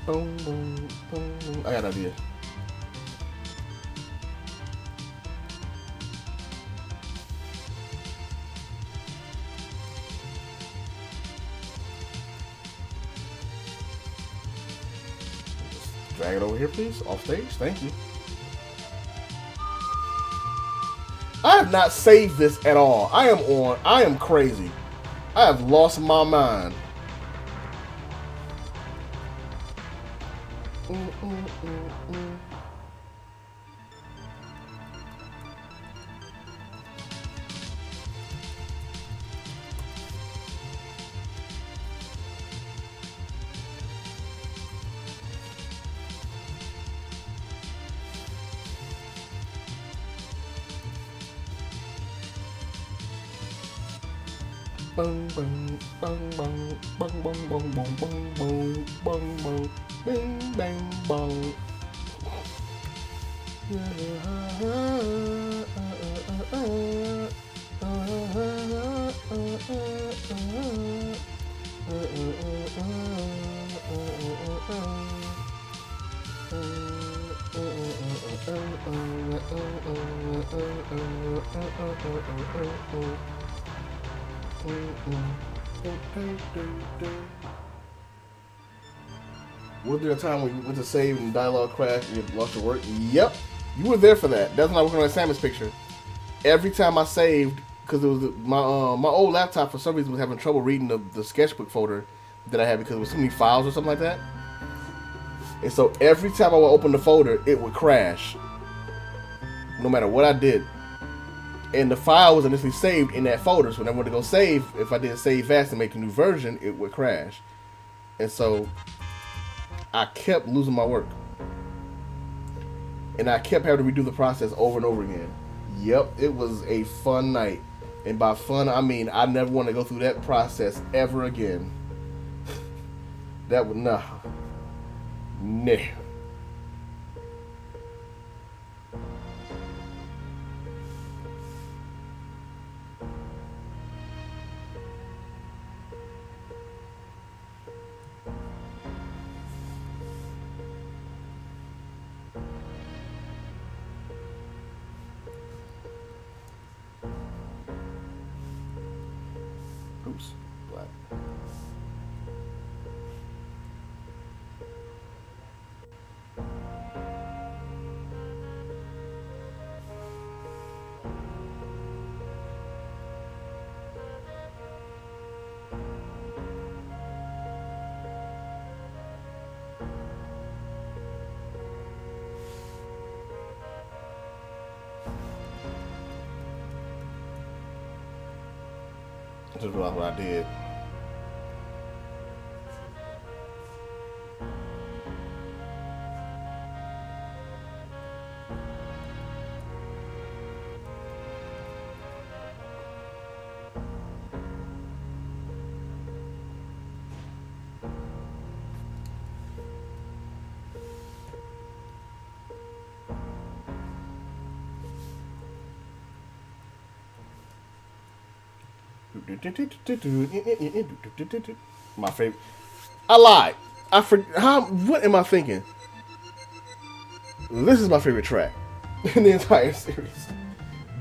Boom, boom, boom, boom. I got an idea. Drag it over here, please. Off stage. Thank you. I have not saved this at all. I am crazy. I have lost my mind. Bang bang bang bang bang bang bang bang bang bang bang bang bang bang. Was there a time when you went to save and dialogue crashed and you lost your work? Yep, you were there for that. That's when I was working on Samus picture. Every time I saved, because it was my old laptop for some reason was having trouble reading the sketchbook folder that I had because there was so many files or something like that. And so every time I would open the folder, it would crash, no matter what I did. And the file was initially saved in that folder, so when I went to go save, if I didn't save fast and make a new version, it would crash. And so I kept losing my work. And I kept having to redo the process over and over again. Yep, it was a fun night. And by fun, I mean I never want to go through that process ever again. That would, nah. Nah. just realized what I did. My favorite. I lied. I forgot. How? What am I thinking? This is my favorite track in the entire series,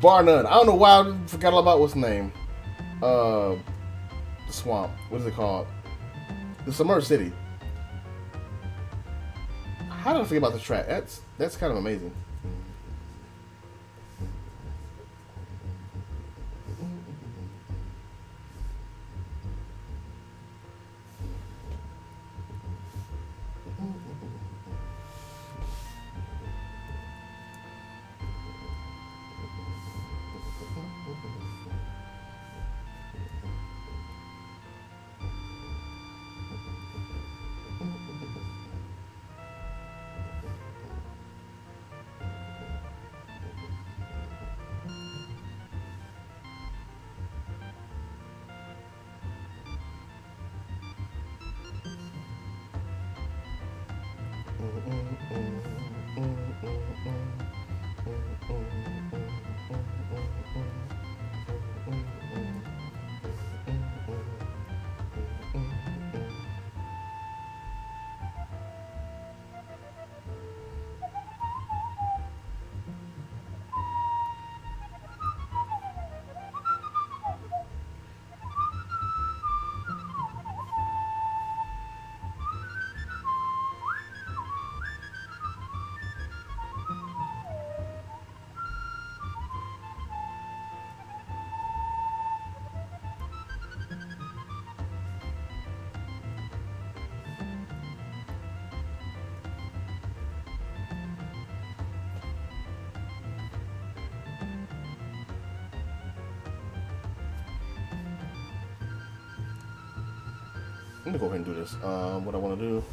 bar none. I don't know why I forgot all about what's the name. The swamp. What is it called? The Submerged City. How did I forget about the track? That's kind of amazing. Let me go ahead and do this. What I want to do.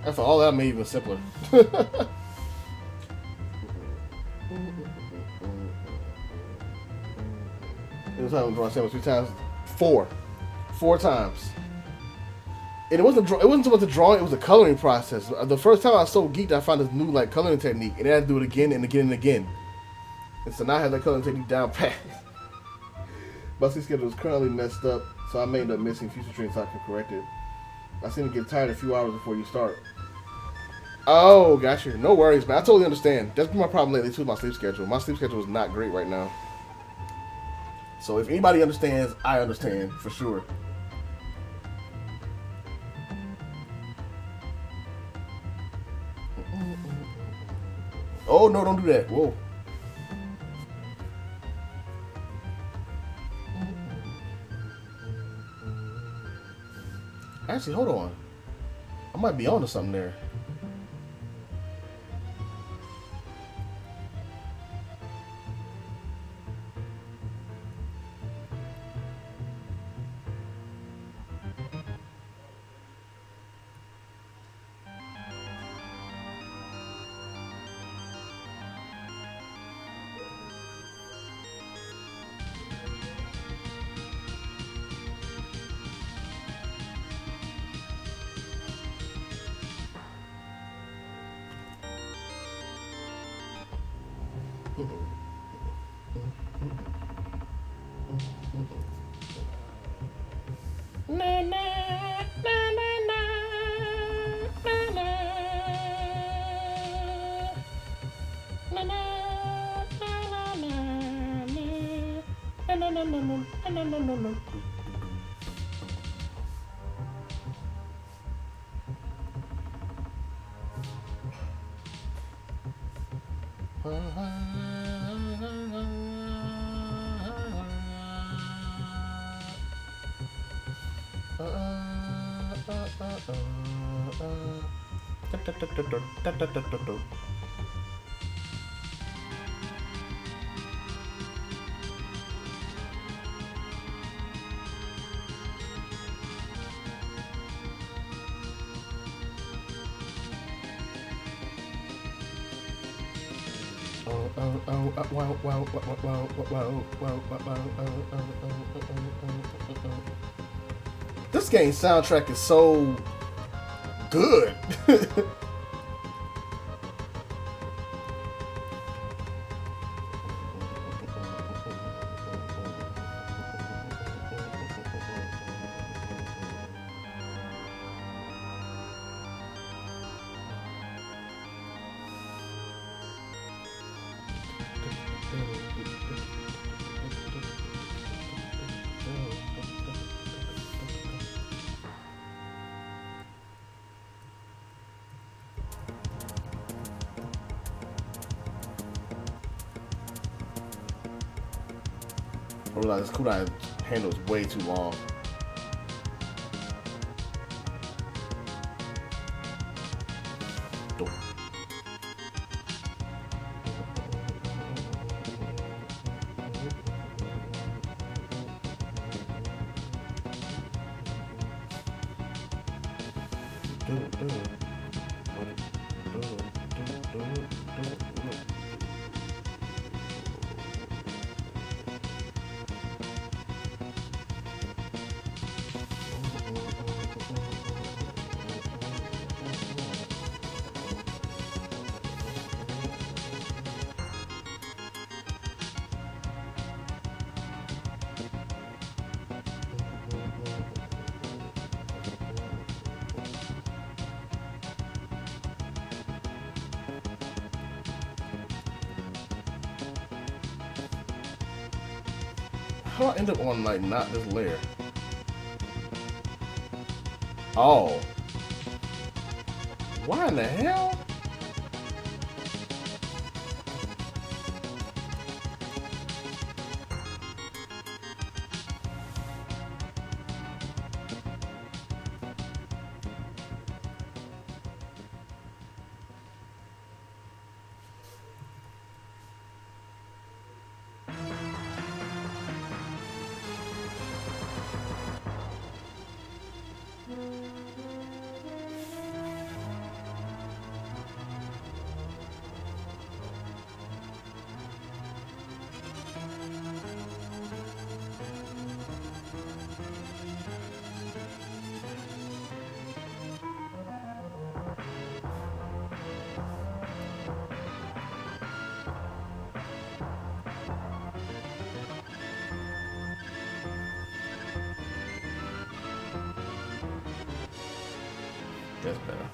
After all that, made even simpler. It was time to draw sandwich 3 times. Four times. And it wasn't so much the drawing; it was the coloring process. The first time I was so geeked, I found this new like coloring technique, and I had to do it again and again and again. And so now I have that coloring technique down pat. My sleep schedule is currently messed up, so I may end up missing future trains so I can correct it. I seem to get tired a few hours before you start. Oh, gotcha. No worries, man. I totally understand. That's been my problem lately too with my sleep schedule. My sleep schedule is not great right now. So if anybody understands, I understand for sure. Oh no, don't do that. Whoa. Actually, hold on. I might be onto something there. Na, na, na, na, na, na, na. Na, na, na, na, na, na, na, na, na, na, na, na, na. This game's soundtrack is so good. I realize this kunai handle is way too long. How do I end up on, like, not this layer? Oh. Why in the hell? That's better.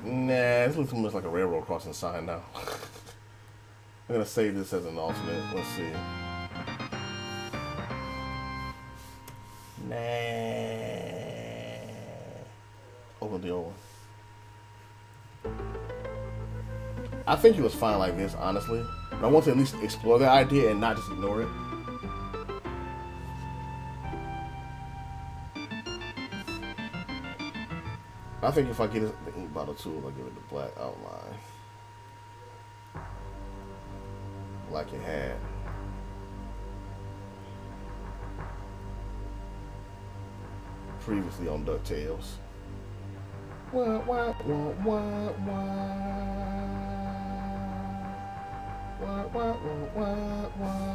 Nah, this looks too much like a railroad crossing sign now. I'm gonna save this as an alternate. Let's see. Nah. Open the old one. I think he was fine like this, honestly. But I want to at least explore that idea and not just ignore it. I think if I get the ink bottle too, I'll give it the black outline. like it had. Previously on DuckTales. Wah, wah, wah, wah, wah. Wah, wah, wah, wah.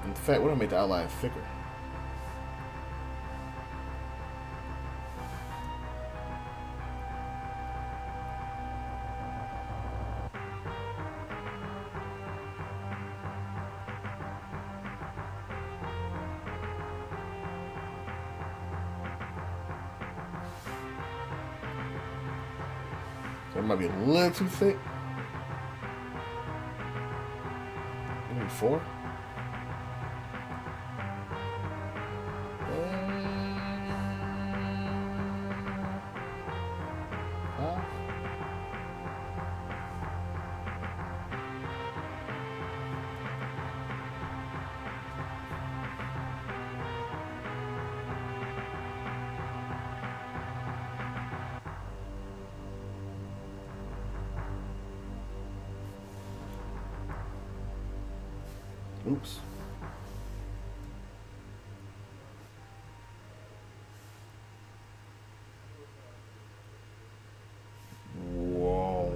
In fact, we're gonna make the outline thicker. That might be a little too thick. Maybe 4. Oops. Whoa.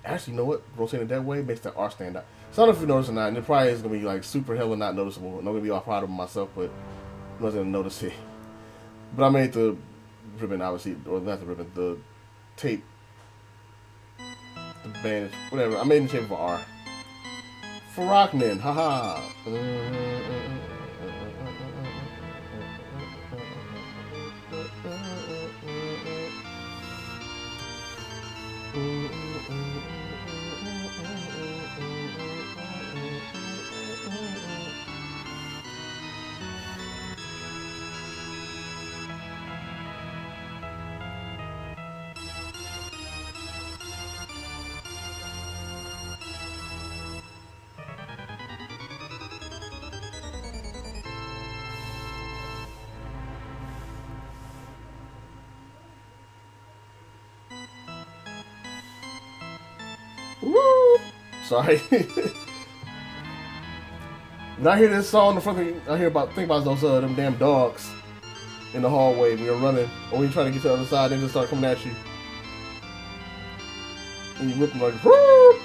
Actually, you know what? Rotating it that way makes the art stand out. So I don't know if you notice or not, and it probably is going to be like super hella not noticeable. I'm not going to be all proud of myself, but I'm not going to notice it. But I made the ribbon, obviously, or not the ribbon, the tape, the bandage, whatever. I made it in the shape of an R. For Rockman, haha. Woo! Sorry. When I hear this song, the first thing I think about those them damn dogs in the hallway when you're running, or when you're trying to get to the other side, they just start coming at you, and you rip them like whoo!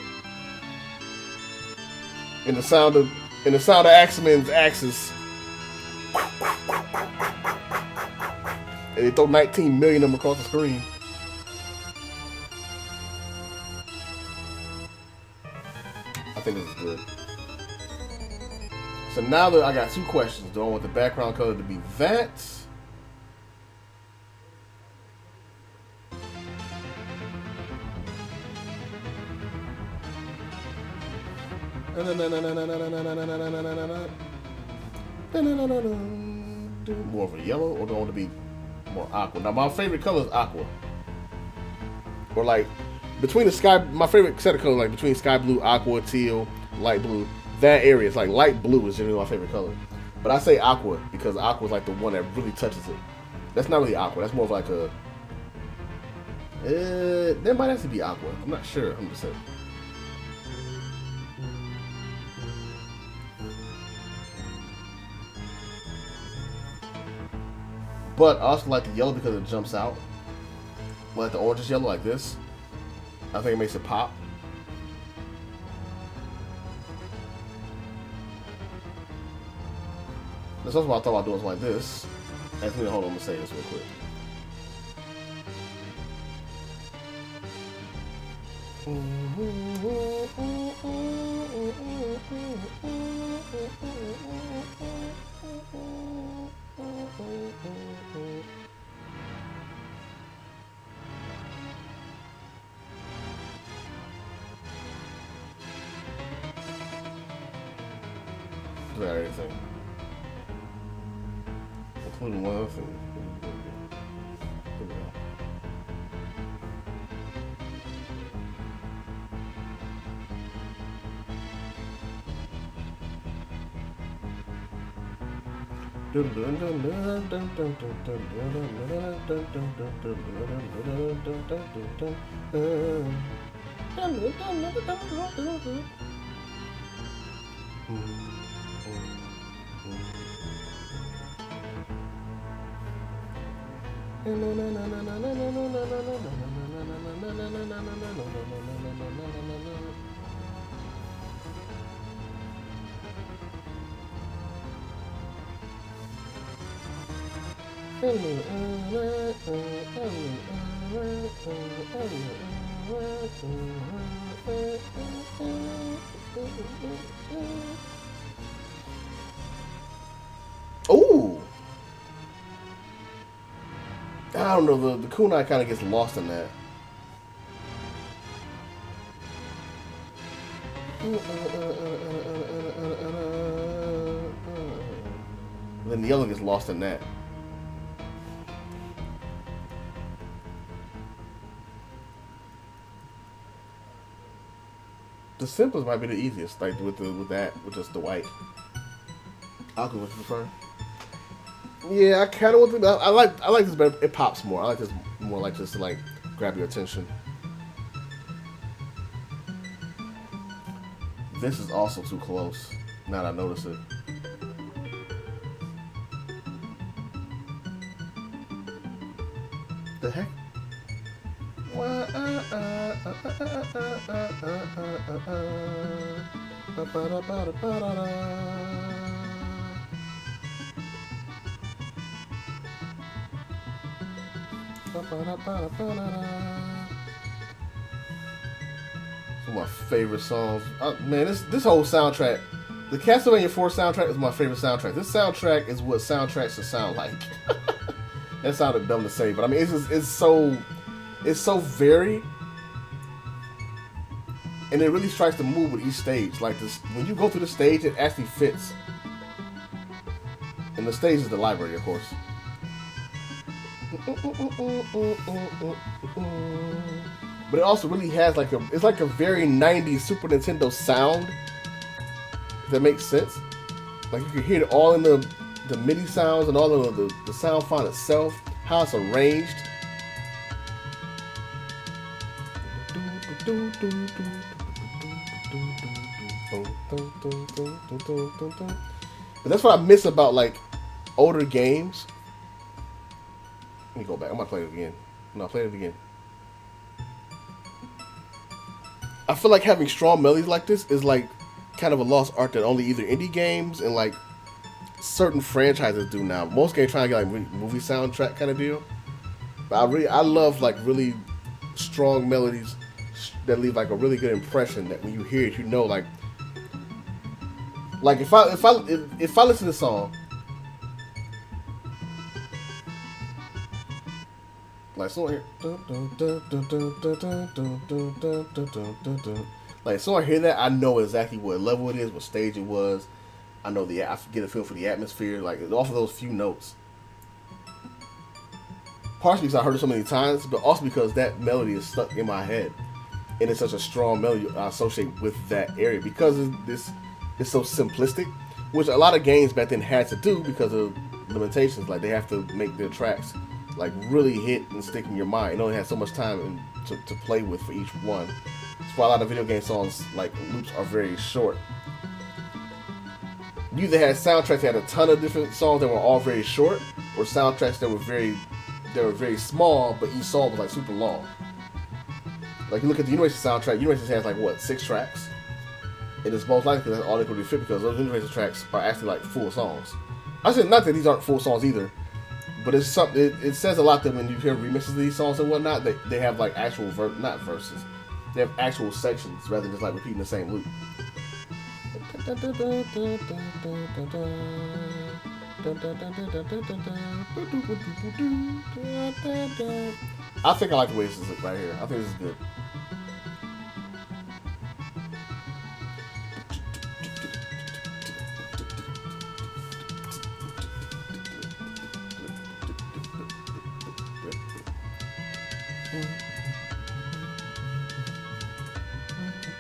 And the sound of Axeman's axes, and they throw 19 million of them across the screen. I think this is good. So now that I got 2 questions. Do I want the background color to be that? More of a yellow, or do I want to be more aqua? Now my favorite color is aqua. Or like between the sky, my favorite set of colors, like between sky blue, aqua, teal, light blue, that area, it's like light blue is generally my favorite color. But I say aqua because aqua is like the one that really touches it. That's not really aqua. That's more of like a. That might have to be aqua. I'm not sure. 100%. But I also like the yellow because it jumps out. Like the orange is yellow like this. I think it makes it pop. That's also what I thought about doing like this. Actually, hold on, I'm gonna say this real quick. Clear out everything. Including one other thing. Here we go. Ooh! I don't know, the kunai kind of gets lost in that. Then the yellow gets lost in that. The simplest might be the easiest, like with just the white. Aqua, what you prefer? Yeah, I kind of want to. I like this better. It pops more. I like this more like just to like grab your attention. This is also too close. Now that I notice it. The heck? One of my favorite songs. Man, this whole soundtrack, the Castlevania 4 soundtrack is my favorite soundtrack. This soundtrack is what soundtracks should sound like. That sounded dumb to say, but I mean, it's so varied, and it really strikes the mood with each stage. Like this, when you go through the stage, it actually fits. And the stage is the library, of course. But it also really has it's like a very 90s Super Nintendo sound. If that makes sense. Like you can hear it all in the MIDI sounds and all of the sound font itself, how it's arranged. But that's what I miss about like older games. Let me go back. I'm gonna play it again. No, play it again. I feel like having strong melodies like this is like kind of a lost art that only either indie games and like certain franchises do now. Most games trying to get like movie soundtrack kind of deal. But I love like really strong melodies that leave like a really good impression that when you hear it, you know like if I listen to the song, like someone here, like someone hear that, I know exactly what level it is, what stage it was. I know I get a feel for the atmosphere, like off of those few notes. Partially because I heard it so many times, but also because that melody is stuck in my head, and it's such a strong melody I associate with that area because it's so simplistic, which a lot of games back then had to do because of limitations. Like they have to make their tracks like really hit and stick in your mind. It only has so much time to play with for each one. That's why a lot of video game songs like loops are very short. You either had soundtracks that had a ton of different songs that were all very short, or soundtracks that were very small, but each song was like super long. Like you look at the Universal soundtrack, Universal has like what, 6 tracks? It is most likely that's all they could be fit because those Universal tracks are actually like full songs. I said not that these aren't full songs either, but it's something. It says a lot that when you hear remixes of these songs and whatnot, they have like actual not verses. They have actual sections rather than just like repeating the same loop. I think I like the way this is right here. I think this is good.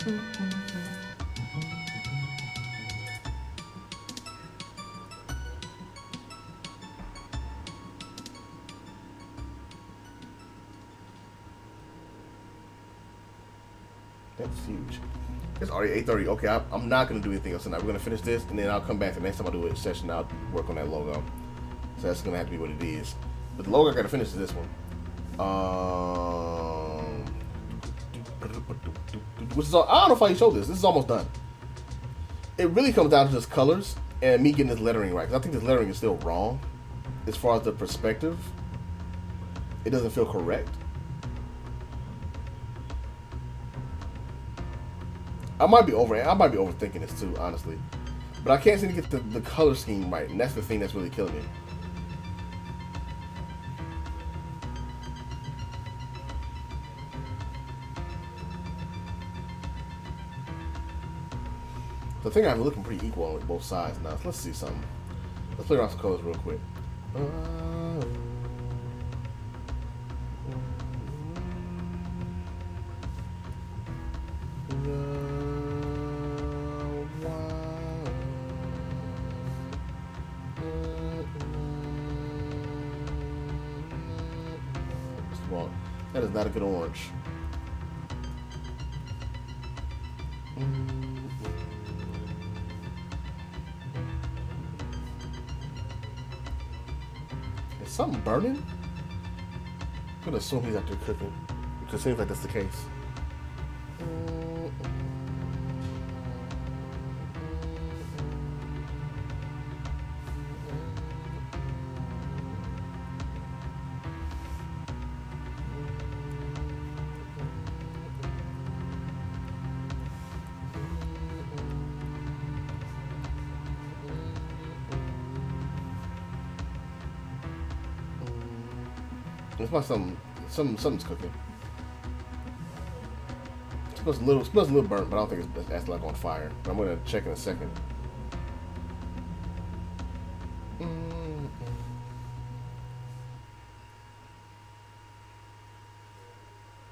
That's huge. It's already 8:30. Okay, I'm not gonna do anything else tonight. We're gonna finish this, and then I'll come back the next time I do a session. I'll work on that logo. So that's gonna have to be what it is. But the logo I gotta finish is this one. Which is all, I don't know if I showed this. This is almost done. It really comes down to just colors and me getting this lettering right. Because I think this lettering is still wrong as far as the perspective. It doesn't feel correct. I might be overthinking this too, honestly. But I can't seem to get the color scheme right, and that's the thing that's really killing me. The thing I'm looking pretty equal on both sides now. So let's see something. Let's play around some colors real quick. That is not a good orange. Is something burning? I'm gonna assume he's out there cooking, because it seems like that's the case. It smells something's cooking. It smells a little burnt, but I don't think it's like on fire. But I'm gonna check in a second.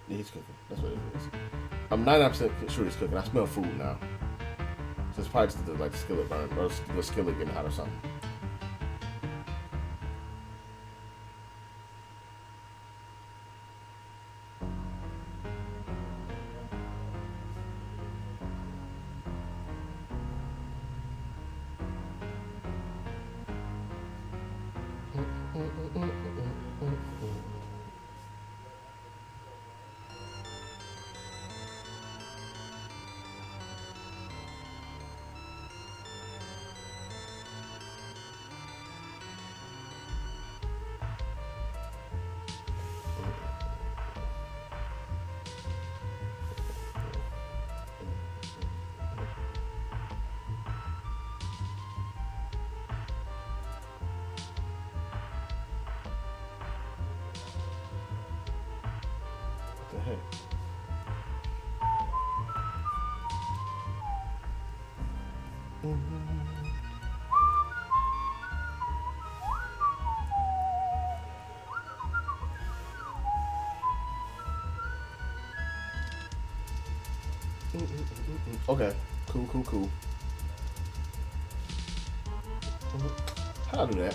Yeah, he's cooking. That's what it is. I'm 99% sure he's cooking. I smell food now. So it's probably just the skillet burn, or the skillet getting hot or something. The heck? Okay, cool. How do I do that?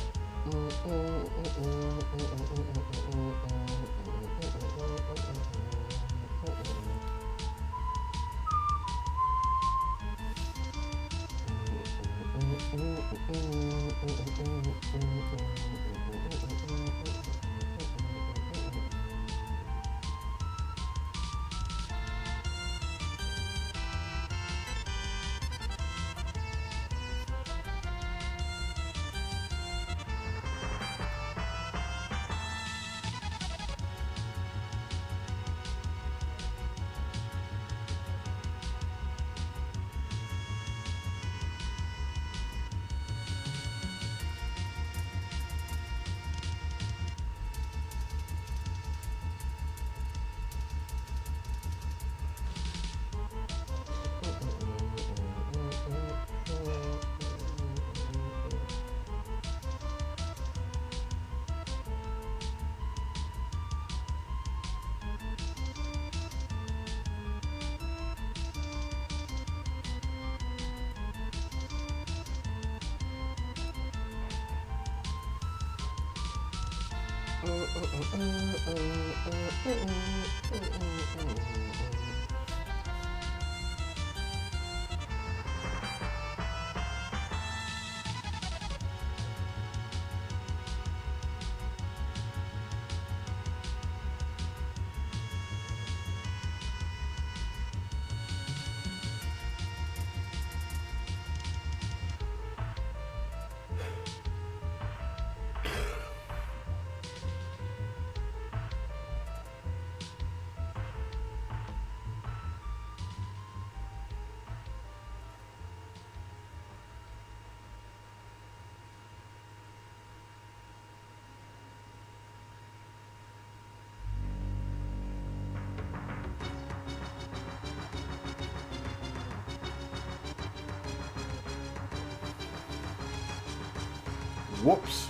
Whoops.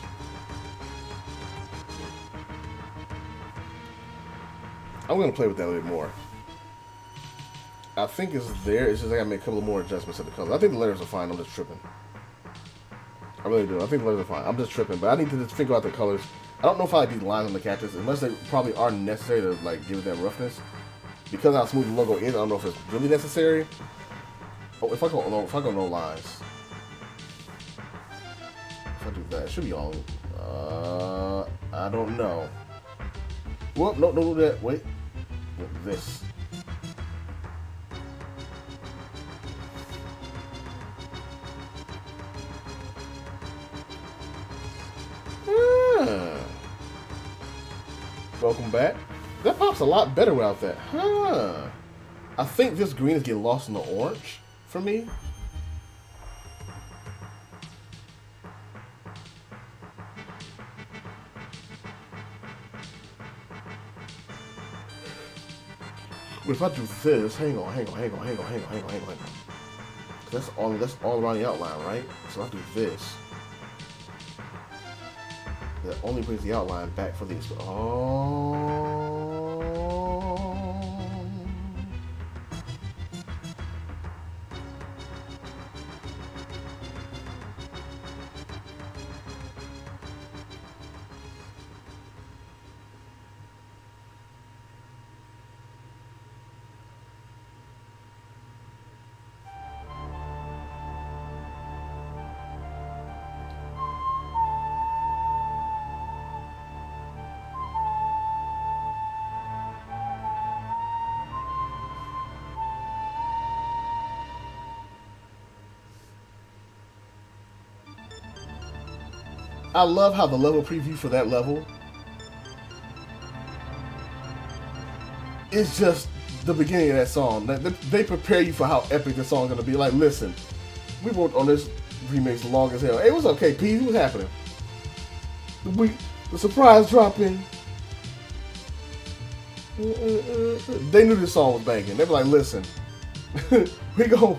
I'm gonna play with that a little bit more. I think it's there. It's just I gotta make a couple more adjustments to the colors. I think the letters are fine. I'm just tripping. I really do. I think the letters are fine. I'm just tripping, but I need to just figure out the colors. I don't know if I like these lines on the cactus, unless they probably are necessary to like give it that roughness. Because how smooth the logo is, I don't know if it's really necessary. Oh, if I go no lines. If I do that, it should be all. I don't know. Whoop! No, don't do that. Wait. This. Welcome back. That pops a lot better without that. Huh. I think this green is getting lost in the orange for me. If I do this, hang on. That's all around the outline, right? So I do this. That only brings the outline back for these. Oh. I love how the level preview for that level is just the beginning of that song. They prepare you for how epic the song's gonna be. Like, listen, we worked on this remix long as hell. Hey, what's up, KP? What's happening? The surprise dropping. They knew this song was banging. They were like, listen, we gonna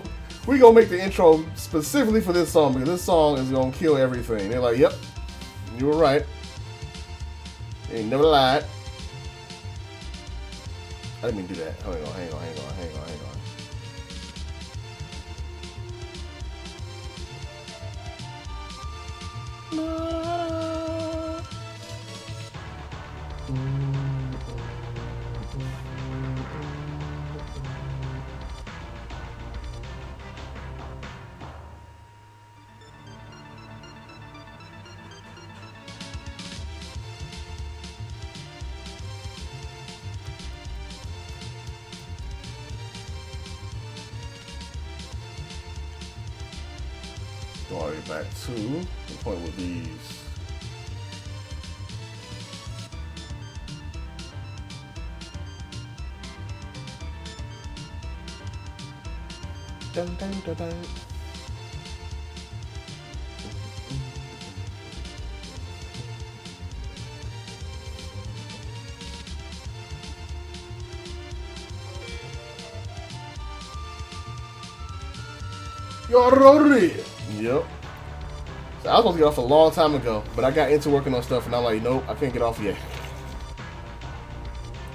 make the intro specifically for this song because this song is gonna kill everything. They're like, yep. You were right. You ain't never lied. I didn't mean to do that. Hang on. Go all the way back to the point with these. Dun, dun, dun, dun. You're ready. Yep. So I was supposed to get off a long time ago, but I got into working on stuff, and I'm like, nope, I can't get off yet.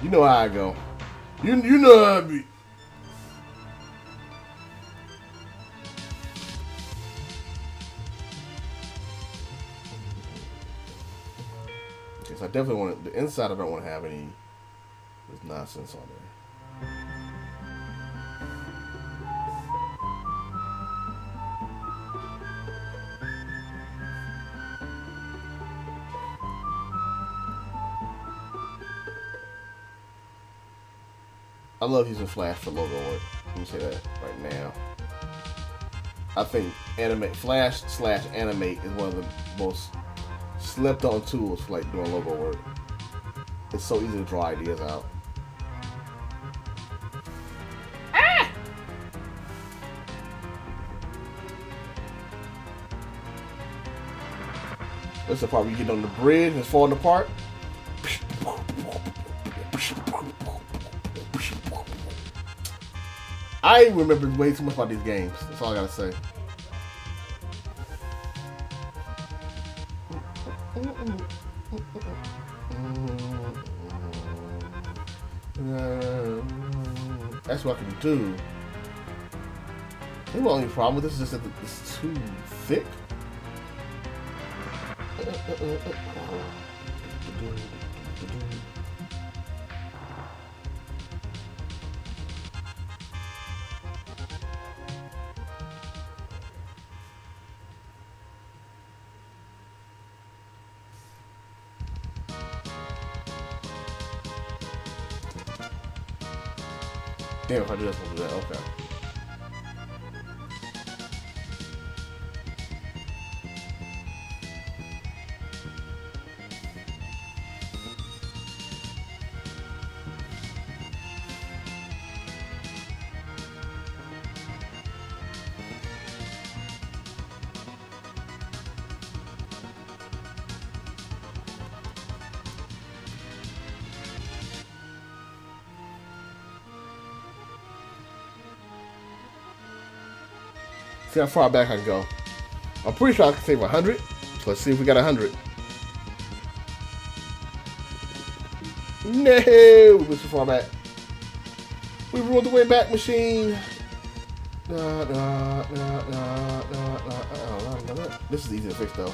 You know how I go. You know how I be. Okay, I definitely want the inside. I don't want to have any this nonsense on there. I love using Flash for logo work. Let me say that right now. I think Flash/Animate is one of the most slept on tools for like doing logo work. It's so easy to draw ideas out. This is the part where you get on the bridge and it's falling apart. I remember way too much about these games. That's all I gotta say. That's what I can do. The only problem with this is just that it's too thick. Damn, if I do this, I'll do that. Okay. See how far back I can go. I'm pretty sure I can save 100. So let's see if we got 100. No, we went too far back. We ruled the way back machine. This is easy to fix though.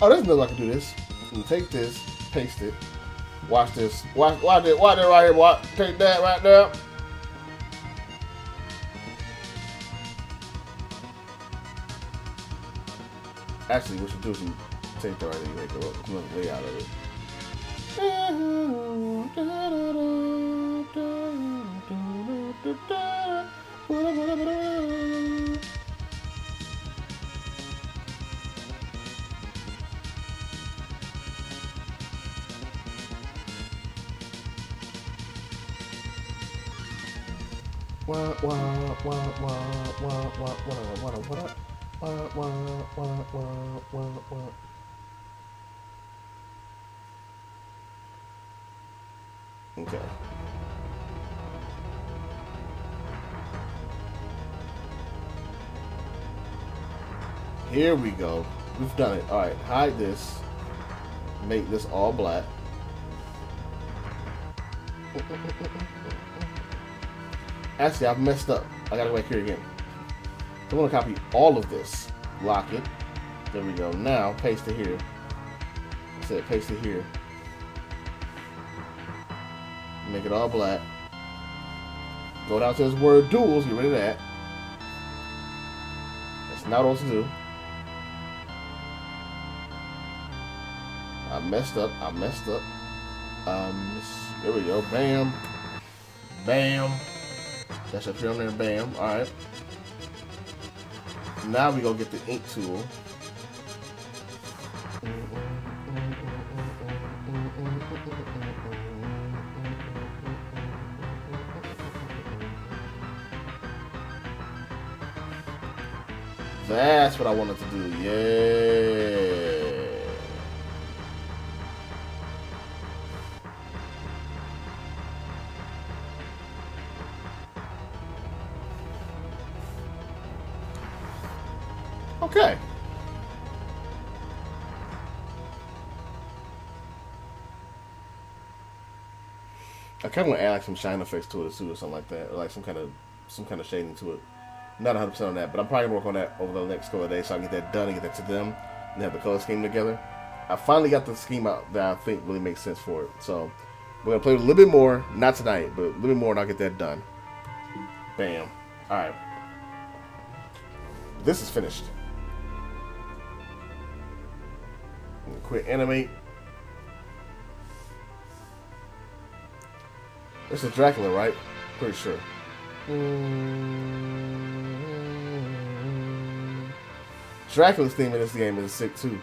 Oh, there's another way I can do this. You take this, paste it. Watch this. Watch it right here. Watch. Take that right there. Actually, what you do is you take that right there, you make another layout of it. Okay. Here we go. We've done it. All right, hide this. Make this all black. Actually, I've messed up. I gotta go back here again. I want to copy all of this. Lock it. There we go. Now, paste it here. I said paste it here. Make it all black. Go down to this word duels. Get rid of that. That's not what to do. I messed up. There we go. Bam. Bam. That's up here on there. Bam. Alright. Now we go get the ink tool. That's what I wanted to do. Yeah. Okay. I kind of want to add like some shine effects to it too, or something like that, or like some kind of some kind of shading to it. Not 100% on that, but I'm probably going to work on that over the next couple of days so I can get that done and get that to them and have the color scheme together. I finally got the scheme out that I think really makes sense for it. So we're going to play with a little bit more, not tonight, but a little bit more, and I'll get that done. Bam. Alright. This is finished. Quit animate. This is Dracula, right? Pretty sure. Dracula's theme in this game is sick too.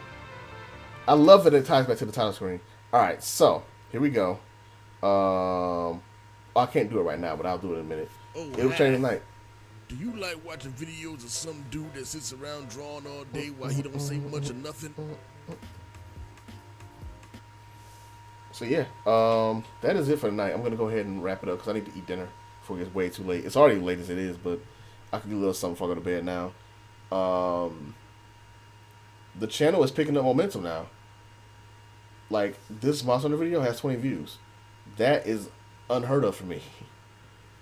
I love that it ties back to the title screen. Alright, so here we go. I can't do it right now, but I'll do it in a minute. Oh, It'll change tonight. Do you like watching videos of some dude that sits around drawing all day while he don't say much or nothing? So yeah, that is it for tonight. I'm gonna go ahead and wrap it up because I need to eat dinner before it gets way too late. It's already late as it is, but I can do a little something before I go to bed now. The channel is picking up momentum now. Like, this Monster Hunter video has 20 views. That is unheard of for me.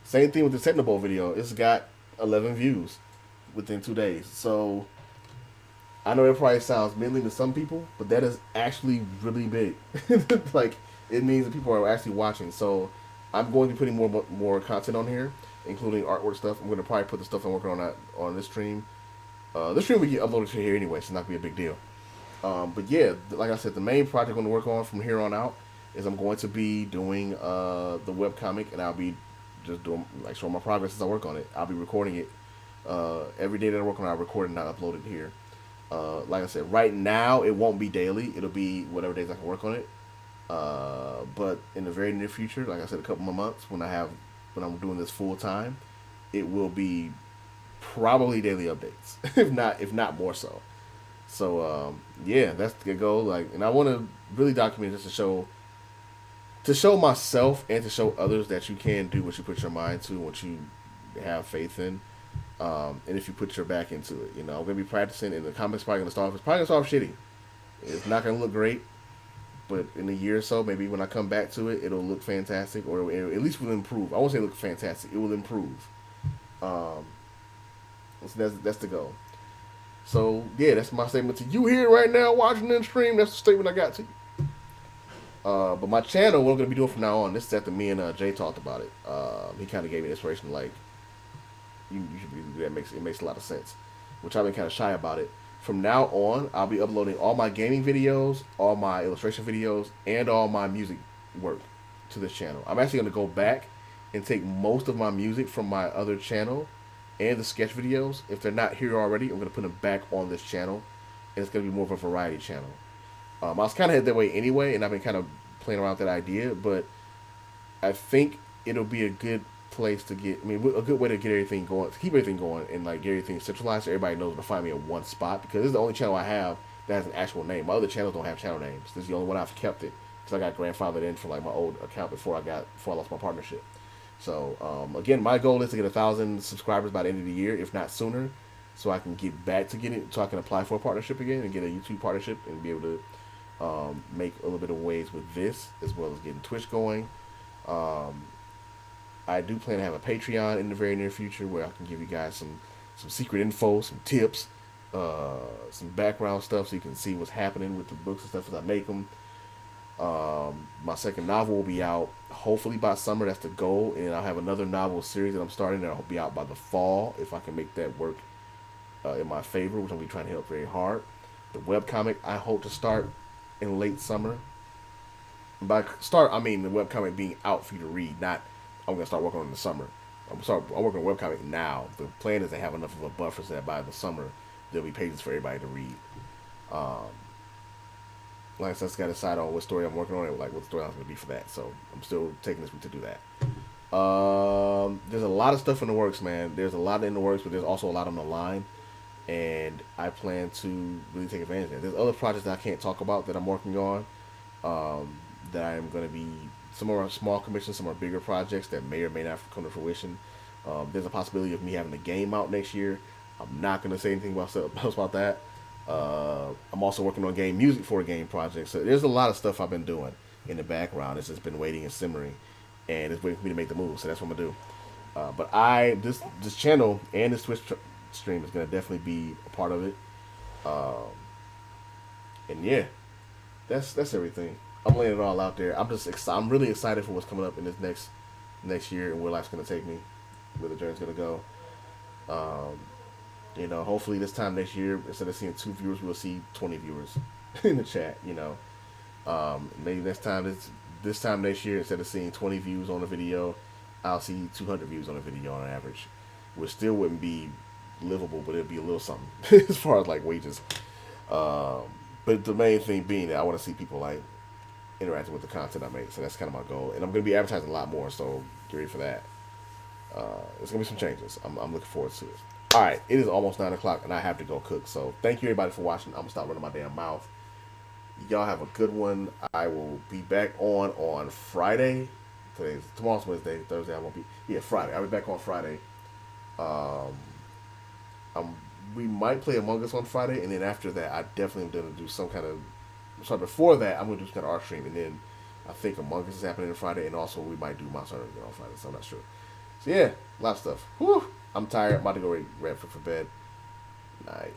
Same thing with the Technobowl video. It's got 11 views within 2 days. So, I know it probably sounds middling to some people, but that is actually really big. Like, it means that people are actually watching. So, I'm going to be putting more content on here, including artwork stuff. I'm going to probably put the stuff I'm working on this stream. This stream will get uploaded to here anyway, so it's not going to be a big deal. But yeah, like I said, the main project I'm going to work on from here on out is I'm going to be doing the webcomic, and I'll be just doing, like, showing my progress as I work on it. I'll be recording it. Every day that I work on it, I'll record it and I'll upload it here. Like I said, right now, it won't be daily. It'll be whatever days I can work on it. But in the very near future, like I said, a couple more months, when I'm doing this full time, it will be probably daily updates, if not more so. So yeah, that's the goal. Like, and I want to really document this to show myself and to show others that you can do what you put your mind to, what you have faith in, and if you put your back into it. You know, I'm gonna be practicing, and the comic's probably gonna start off shitty. It's not gonna look great, but in a year or so, maybe when I come back to it, it'll look fantastic, or at least will improve. I won't say look fantastic; it will improve. So that's the goal. So yeah, that's my statement to you here right now watching the stream. That's the statement I got to you. But my channel, what I'm gonna be doing from now on, this is after me and Jay talked about it. He kind of gave me inspiration, like you should do that. It makes a lot of sense, which I've been kind of shy about it. From now on, I'll be uploading all my gaming videos, all my illustration videos, and all my music work to this channel. I'm actually gonna go back and take most of my music from my other channel and the sketch videos. If they're not here already, I'm going to put them back on this channel, and it's going to be more of a variety channel. I was kind of headed that way anyway, and I've been kind of playing around with that idea, but I think it'll be a good place to get, a good way to get everything going, to keep everything going, and like get everything centralized so everybody knows to find me in one spot, because this is the only channel I have that has an actual name. My other channels don't have channel names. This is the only one I've kept it, because I got grandfathered in for like my old account before I lost my partnership. So, again, my goal is to get 1,000 subscribers by the end of the year, if not sooner, so I can get back to getting, so I can apply for a partnership again and get a YouTube partnership and be able to make a little bit of waves with this, as well as getting Twitch going. I do plan to have a Patreon in the very near future where I can give you guys some secret info, some tips, some background stuff so you can see what's happening with the books and stuff as I make them. My second novel will be out hopefully by summer. That's the goal, and I'll have another novel series that I'm starting that will be out by the fall if I can make that work in my favor, which I'm gonna be trying to help very hard. The webcomic I hope to start in late summer. By start, I mean the webcomic being out for you to read, not I'm gonna start working on it in the summer. I'm working on a webcomic now. The plan is to have enough of a buffer so that by the summer there'll be pages for everybody to read. Like I said, I just got to decide on what story I'm working on and like what story I'm going to be for that. So I'm still taking this week to do that. There's a lot of stuff in the works, man. There's a lot in the works, but there's also a lot on the line. And I plan to really take advantage of it. There's other projects that I can't talk about that I'm working on. That I am going to be, some are small commissions, some are bigger projects that may or may not come to fruition. There's a possibility of me having a game out next year. I'm not going to say anything about that. I'm also working on game music for a game project. So there's a lot of stuff I've been doing in the background. It's just been waiting and simmering, and it's waiting for me to make the move. So that's what I'm gonna do. But this channel and this stream is gonna definitely be a part of it. Um, and yeah, that's everything. I'm laying it all out there. I'm really excited for what's coming up in this next year and where life's gonna take me, where the journey's gonna go. Um, hopefully this time next year, instead of seeing 2 viewers, we'll see 20 viewers in the chat. Maybe this time next year, instead of seeing 20 views on a video, I'll see 200 views on a video on average, which still wouldn't be livable, but it'd be a little something as far as like wages. But the main thing being that I want to see people like interacting with the content I make, so that's kind of my goal. And I'm going to be advertising a lot more, so get ready for that. There's going to be some changes. I'm looking forward to it. All right, it is almost 9 o'clock, and I have to go cook. So thank you everybody for watching. I'm going to stop running my damn mouth. Y'all have a good one. I will be back on Friday. Tomorrow's Wednesday. Thursday I won't be. Yeah, Friday. I'll be back on Friday. We might play Among Us on Friday, and then after that, I definitely am going to do some kind of. So before that, I'm going to do some kind of art stream, and then I think Among Us is happening on Friday, and also we might do Monster Hunter again on Friday. So I'm not sure. So yeah, a lot of stuff. Whew. I'm tired. I'm about to go ready for bed. Night.